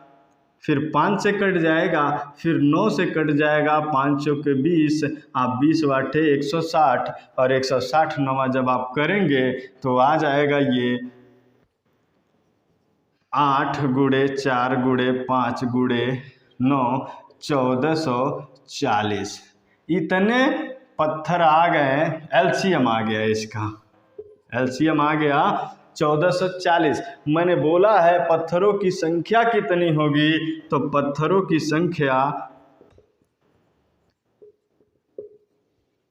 फिर 5 से कट जाएगा, फिर 9 से कट जाएगा, 5 चौके 20, आप 20 बाटे 160, और 160 9 जब आप करेंगे तो आ जाएगा ये 8 गुणे 4 गुणे 5 गुणे 9 1440। इतने पत्थर आ गए, एलसीएम आ गया, इसका एलसीएम आ गया 1440। मैंने बोला है पत्थरों की संख्या कितनी होगी, तो पत्थरों की संख्या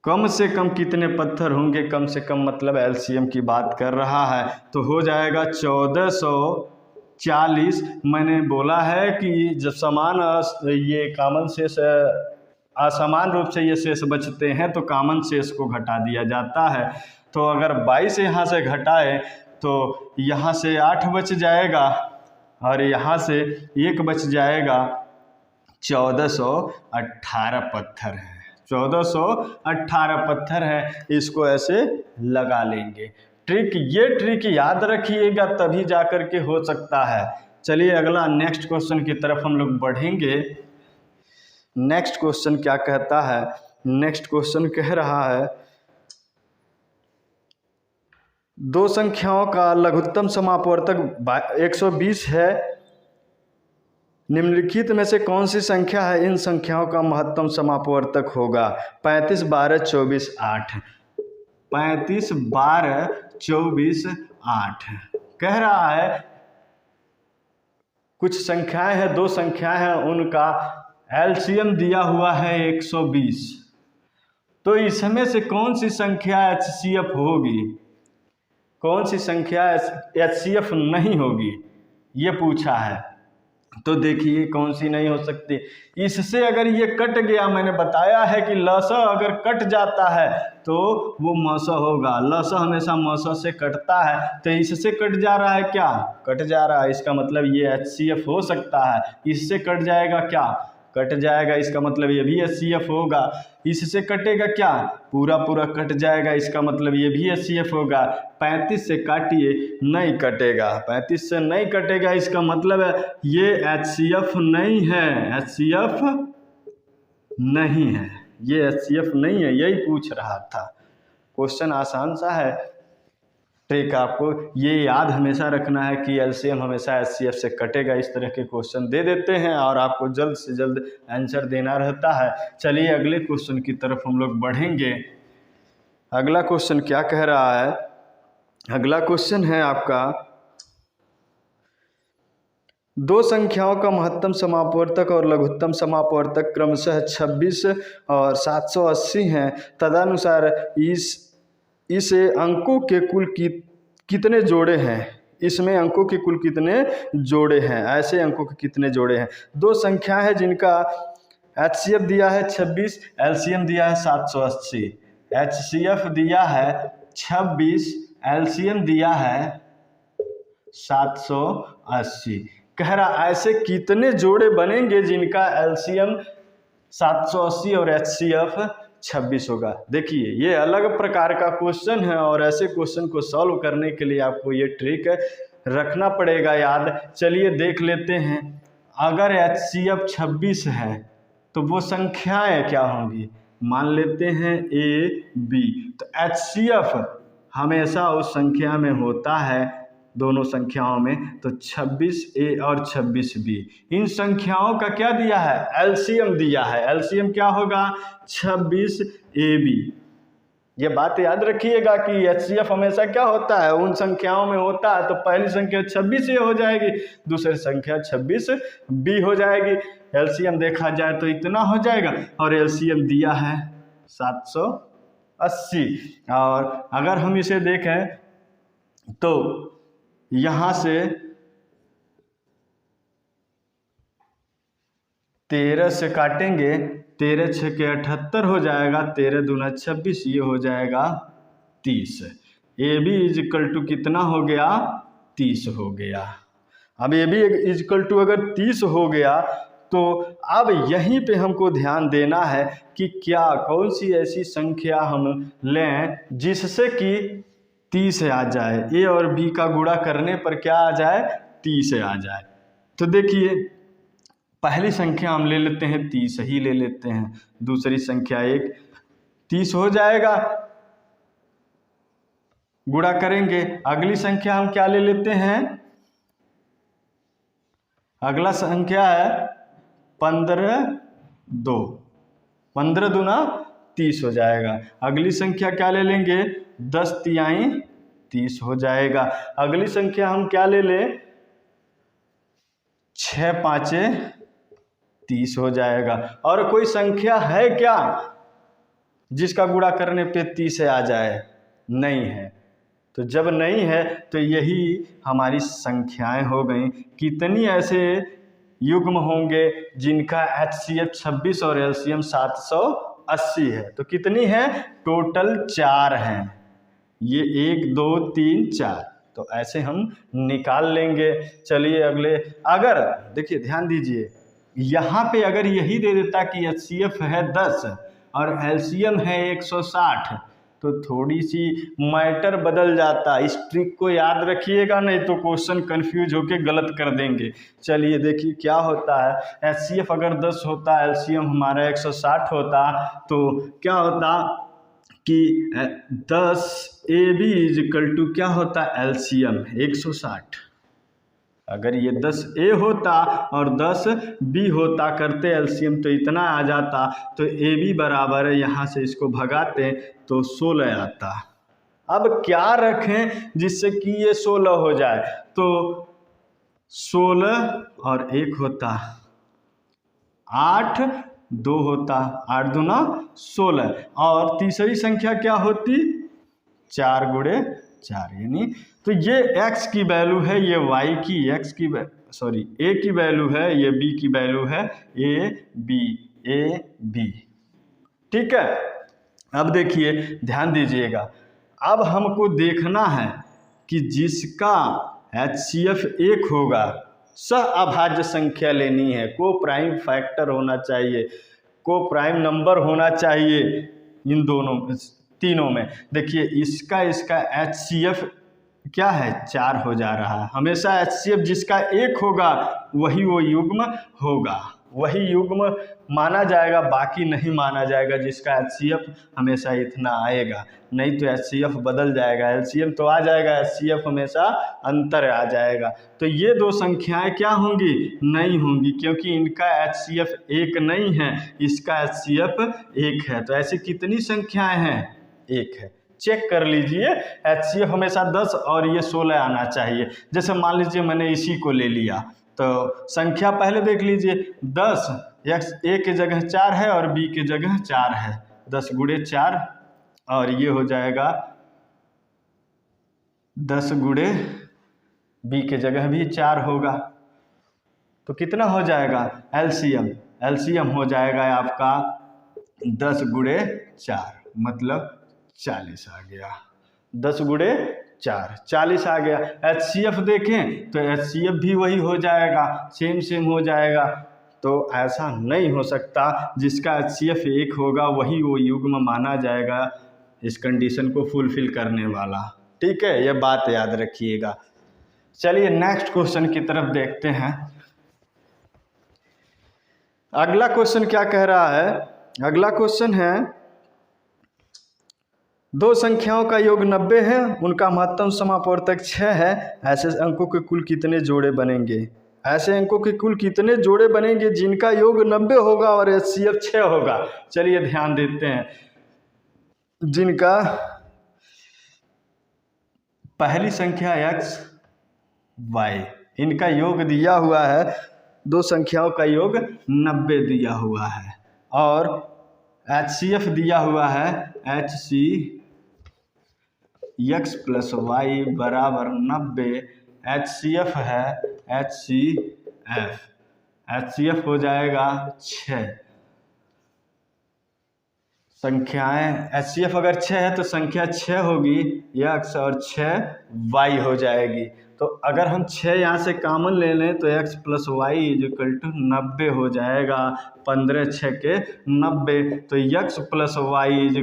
कम से कम कितने पत्थर होंगे? कम से कम मतलब एलसीएम की बात कर रहा है, तो हो जाएगा 1440। मैंने बोला है कि जब समान ये कॉमन शेष असमान रूप से ये शेष बचते हैं तो कॉमन शेष को घटा दिया जाता है। तो अगर 22 यहाँ से घटाए तो यहाँ से 8 बच जाएगा और यहाँ से 1 बच जाएगा। 1418 पत्थर हैं, 1418 पत्थर हैं। इसको ऐसे लगा लेंगे। ये ट्रिक याद रखिएगा, तभी जा कर के हो सकता है। चलिए अगला नेक्स्ट क्वेश्चन की तरफ हम लोग बढ़ेंगे। नेक्स्ट क्वेश्चन क्या कहता है? नेक्स्ट क्वेश्चन कह रहा है दो संख्याओं का लघुत्तम समापवर्तक 120 है। निम्नलिखित में से कौन सी संख्या है इन संख्याओं का महत्तम समापवर्तक होगा? 35 12 24 8। 35 12 24 8 कह रहा है कुछ संख्याएं हैं, दो संख्याएं हैं, उनका एलसीएम दिया हुआ है 120। तो इसमें से कौन सी संख्या एचसीएफ होगी, कौन सी संख्या एचसीएफ नहीं होगी, ये पूछा है। तो देखिए कौन सी नहीं हो सकती। इससे अगर ये कट गया, मैंने बताया है कि लस अगर कट जाता है तो वो मस होगा। लस हमेशा मस से कटता है, तो इससे कट जा रहा है, क्या कट जा रहा है, इसका मतलब ये एचसीएफ हो सकता है। इससे कट जाएगा क्या, कट जाएगा, इसका मतलब ये भी HCF होगा। इससे कटेगा क्या, पूरा पूरा कट जाएगा, इसका मतलब ये भी HCF होगा। 35 से काटिए, नहीं कटेगा, 35 से नहीं कटेगा, इसका मतलब है ये HCF नहीं है, HCF नहीं है, ये HCF नहीं है, यही पूछ रहा था। क्वेश्चन आसान सा है, ट्रिक आपको ये याद हमेशा रखना है कि LCM हमेशा HCF से कटेगा। इस तरह के क्वेश्चन दे देते हैं और आपको जल्द से जल्द आंसर देना रहता है। चलिए अगले क्वेश्चन की तरफ हम लोग बढ़ेंगे। अगला क्वेश्चन क्या कह रहा है, अगला क्वेश्चन है आपका, दो संख्याओं का महत्तम समापवर्तक और लघुत्तम समापवर्तक क्रमशः 26 और 780 हैं। तदनुसार इस अंकों के कुल कितने जोड़े हैं, इसमें अंकों के कुल कितने जोड़े हैं, ऐसे अंकों के कितने जोड़े हैं। दो संख्या है जिनका HCF दिया है 26, LCM दिया है 780। HCF दिया है 26, LCM दिया है 780। कह रहा ऐसे कितने जोड़े बनेंगे जिनका LCM 780 और HCF 26 होगा। देखिए ये अलग प्रकार का क्वेश्चन है और ऐसे क्वेश्चन को सॉल्व करने के लिए आपको ये ट्रिक रखना पड़ेगा याद। चलिए देख लेते हैं, अगर HCF 26 है तो वो संख्याएं क्या होंगी, मान लेते हैं A B, तो HCF हमेशा उस संख्या में होता है, दोनों संख्याओं में, तो 26A और 26B। इन संख्याओं का क्या दिया है, LCM दिया है। LCM क्या होगा, 26AB। ये बात याद रखिएगा कि HCF हमेशा क्या होता है, उन संख्याओं में होता है, तो पहली संख्या 26A हो जाएगी, दूसरी संख्या 26B हो जाएगी। LCM देखा जाए तो इतना हो जाएगा और LCM दिया है 780। और अगर हम इसे देखें तो यहाँ से 13 से काटेंगे, 13 6 के 78 हो जाएगा, 13 दूना 26, ये हो जाएगा 30। AB इजिकल टू कितना हो गया, 30 हो गया। अब AB इजिकल टू अगर 30 हो गया तो अब यहीं पे हमको ध्यान देना है कि क्या कौन सी ऐसी संख्या हम लें जिससे कि 30 आ जाए, A और B का गुणा करने पर क्या आ जाए, 30 आ जाए। तो देखिए पहली संख्या हम ले लेते हैं 30 ही ले लेते हैं, दूसरी संख्या 1 30 हो जाएगा, गुणा करेंगे। अगली संख्या हम क्या ले लेते हैं, अगला संख्या है 15 2, 15 दूना 30 हो जाएगा। अगली संख्या क्या ले लेंगे, 10 तिहाई 30 हो जाएगा। अगली संख्या हम क्या ले लें, 6 पाँचे 30 हो जाएगा। और कोई संख्या है क्या जिसका गुणा करने पे 30 आ जाए, नहीं है। तो जब नहीं है तो यही हमारी संख्याएं हो गई। कितनी ऐसे युग्म होंगे जिनका HCF 26 और LCM 780 है, तो कितनी है, टोटल 4 हैं। ये 1 2 3 4, तो ऐसे हम निकाल लेंगे। चलिए अगले, अगर देखिए ध्यान दीजिए, यहाँ पे अगर यही दे देता कि HCF है 10 और LCM है 160 तो थोड़ी सी मैटर बदल जाता। इस ट्रिक को याद रखिएगा, नहीं तो क्वेश्चन कंफ्यूज होके गलत कर देंगे। चलिए देखिए क्या होता है, HCF अगर 10 होता, LCM हमारा 160 होता, तो क्या होता कि 10 AB इजिकल टू क्या होता, LCM 160। अगर ये 10A होता और 10B होता, करते LCM तो इतना आ जाता, तो AB बराबर है, यहाँ से इसको भगाते तो 16 आता। अब क्या रखें जिससे कि ये 16 हो जाए, तो 16 और 1 होता, 8 2 होता, 8 दूना 16, और तीसरी संख्या क्या होती, 4 गुणे 4, यानी तो ये x की वैल्यू है, ये y की, x की A की वैल्यू है, ये b की वैल्यू है, a b। ठीक है, अब देखिए ध्यान दीजिएगा, अब हमको देखना है कि जिसका HCF 1 होगा, सहअभाज्य संख्या लेनी है, को प्राइम फैक्टर होना चाहिए, को प्राइम नंबर होना चाहिए इन दोनों तीनों में। देखिए इसका HCF क्या है 4 हो जा रहा है। हमेशा HCF जिसका 1 होगा वही वो युग्म होगा, वही युग्म माना जाएगा, बाकी नहीं माना जाएगा। जिसका HCF हमेशा इतना आएगा, नहीं तो HCF बदल जाएगा, LCM तो आ जाएगा, HCF हमेशा अंतर आ जाएगा। तो ये दो संख्याएं क्या होंगी, नहीं होंगी, क्योंकि इनका HCF 1 नहीं है, इसका HCF 1 है। तो ऐसी कितनी संख्याएं हैं, 1 है। चेक कर लीजिए, HCF हमेशा 10 और ये 16 आना चाहिए। जैसे मान लीजिए मैंने इसी को ले लिया, तो संख्या पहले देख लीजिए, 10 x A के जगह 4 है और B के जगह 4 है, 10 गुणे 4 और ये हो जाएगा 10 गुणे B के जगह भी 4 होगा। तो कितना हो जाएगा LCM हो जाएगा आपका 10 गुणे 4 मतलब 40 आ गया, 10 गुणे 4 40 आ गया। HCF देखें तो HCF भी वही हो जाएगा, सेम हो जाएगा। तो ऐसा नहीं हो सकता, जिसका HCF 1 होगा वही वो युग्म माना जाएगा, इस कंडीशन को फुलफिल करने वाला। ठीक है, यह बात याद रखिएगा। चलिए नेक्स्ट क्वेश्चन की तरफ देखते हैं। अगला क्वेश्चन क्या कह रहा है, अगला क्वेश्चन है दो संख्याओं का योग 90 है, उनका महत्तम समापवर्तक 6 है, ऐसे अंकों के कुल कितने जोड़े बनेंगे। ऐसे अंकों के कुल कितने जोड़े बनेंगे जिनका योग 90 होगा और HCF 6 होगा। चलिए ध्यान देते हैं, जिनका पहली संख्या x y, इनका योग दिया हुआ है, दो संख्याओं का योग 90 दिया हुआ है और HCF दिया हुआ है HCX + y बराबर 90, HCF है HCF हो जाएगा 6 संख्याएं। HCF अगर 6 है तो संख्या 6 होगी x और 6 y हो जाएगी। तो अगर हम 6 यहाँ से कॉमन ले लें तो x + y = 90 हो जाएगा, 15 6 के 90, तो x + y =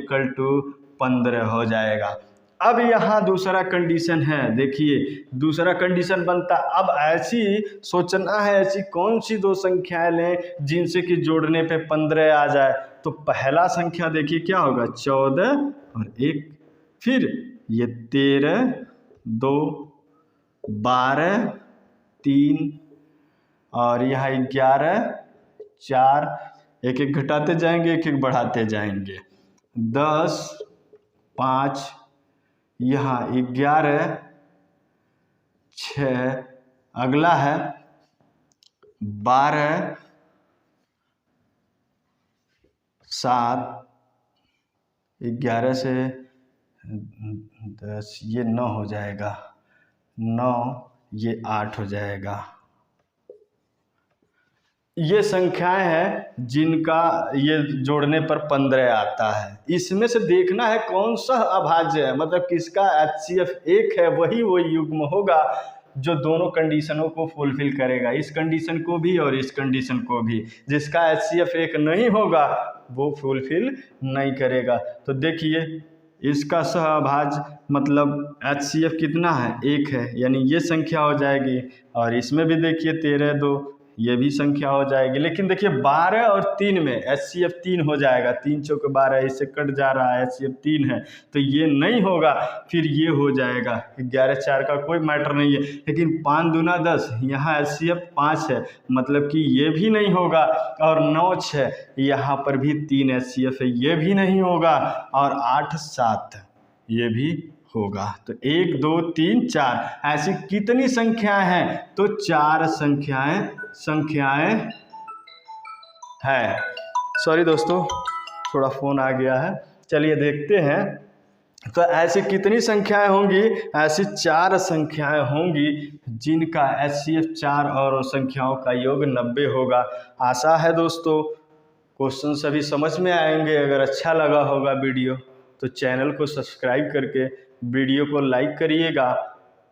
15 हो जाएगा। अब यहाँ दूसरा कंडीशन है, देखिए दूसरा कंडीशन बनता, अब ऐसी सोचना है ऐसी कौन सी दो संख्याएं लें जिनसे कि जोड़ने पे 15 आ जाए। तो पहला संख्या देखिए क्या होगा, 14 और 1, फिर ये 13 2 12 3 और यहाँ 11 4, एक एक घटाते जाएंगे, एक एक बढ़ाते जाएंगे, 10 5, यहाँ 11 6, अगला है 12 7, 11 से 10, ये 9 हो जाएगा, 9 ये 8 हो जाएगा। ये संख्याएं हैं जिनका ये जोड़ने पर 15 आता है। इसमें से देखना है कौन सा अभाज्य है, मतलब किसका HCF 1 है, वही वो युग्म होगा जो दोनों कंडीशनों को फुलफिल करेगा, इस कंडीशन को भी और इस कंडीशन को भी। जिसका HCF 1 नहीं होगा वो फुलफिल नहीं करेगा। तो देखिए इसका सहअभाज्य मतलब HCF कितना है, 1 है, यानी ये संख्या हो जाएगी। और इसमें भी देखिए 13 2, ये भी संख्या हो जाएगी। लेकिन देखिए 12 और 3 में HCF 3 हो जाएगा, 3 चौके 12, इससे कट जा रहा है, HCF 3 है, तो ये नहीं होगा। फिर ये हो जाएगा 11 4 का कोई मैटर नहीं है, लेकिन 5 दूना 10, यहाँ HCF 5 है, मतलब कि ये भी नहीं होगा। और 9 6, यहाँ पर भी 3 HCF है, ये भी नहीं होगा। और 8 7, ये भी होगा। तो 1 2 3 4 ऐसी कितनी संख्याएं हैं, तो 4 संख्याएं है। सॉरी दोस्तों, थोड़ा फ़ोन आ गया है। चलिए देखते हैं, तो ऐसी कितनी संख्याएं होंगी, ऐसी 4 संख्याएं होंगी जिनका HCF 4 और संख्याओं का योग 90 होगा। आशा है दोस्तों क्वेश्चन सभी समझ में आएंगे। अगर अच्छा लगा होगा वीडियो तो चैनल को सब्सक्राइब करके वीडियो को लाइक करिएगा।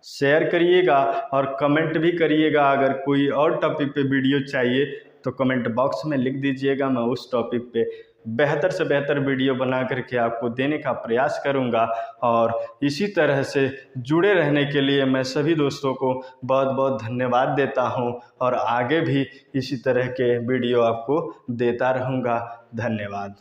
शेयर करिएगा और कमेंट भी करिएगा। अगर कोई और टॉपिक पे वीडियो चाहिए तो कमेंट बॉक्स में लिख दीजिएगा, मैं उस टॉपिक पे बेहतर से बेहतर वीडियो बना करके आपको देने का प्रयास करूंगा। और इसी तरह से जुड़े रहने के लिए मैं सभी दोस्तों को बहुत बहुत धन्यवाद देता हूं और आगे भी इसी तरह के वीडियो आपको देता रहूंगा। धन्यवाद।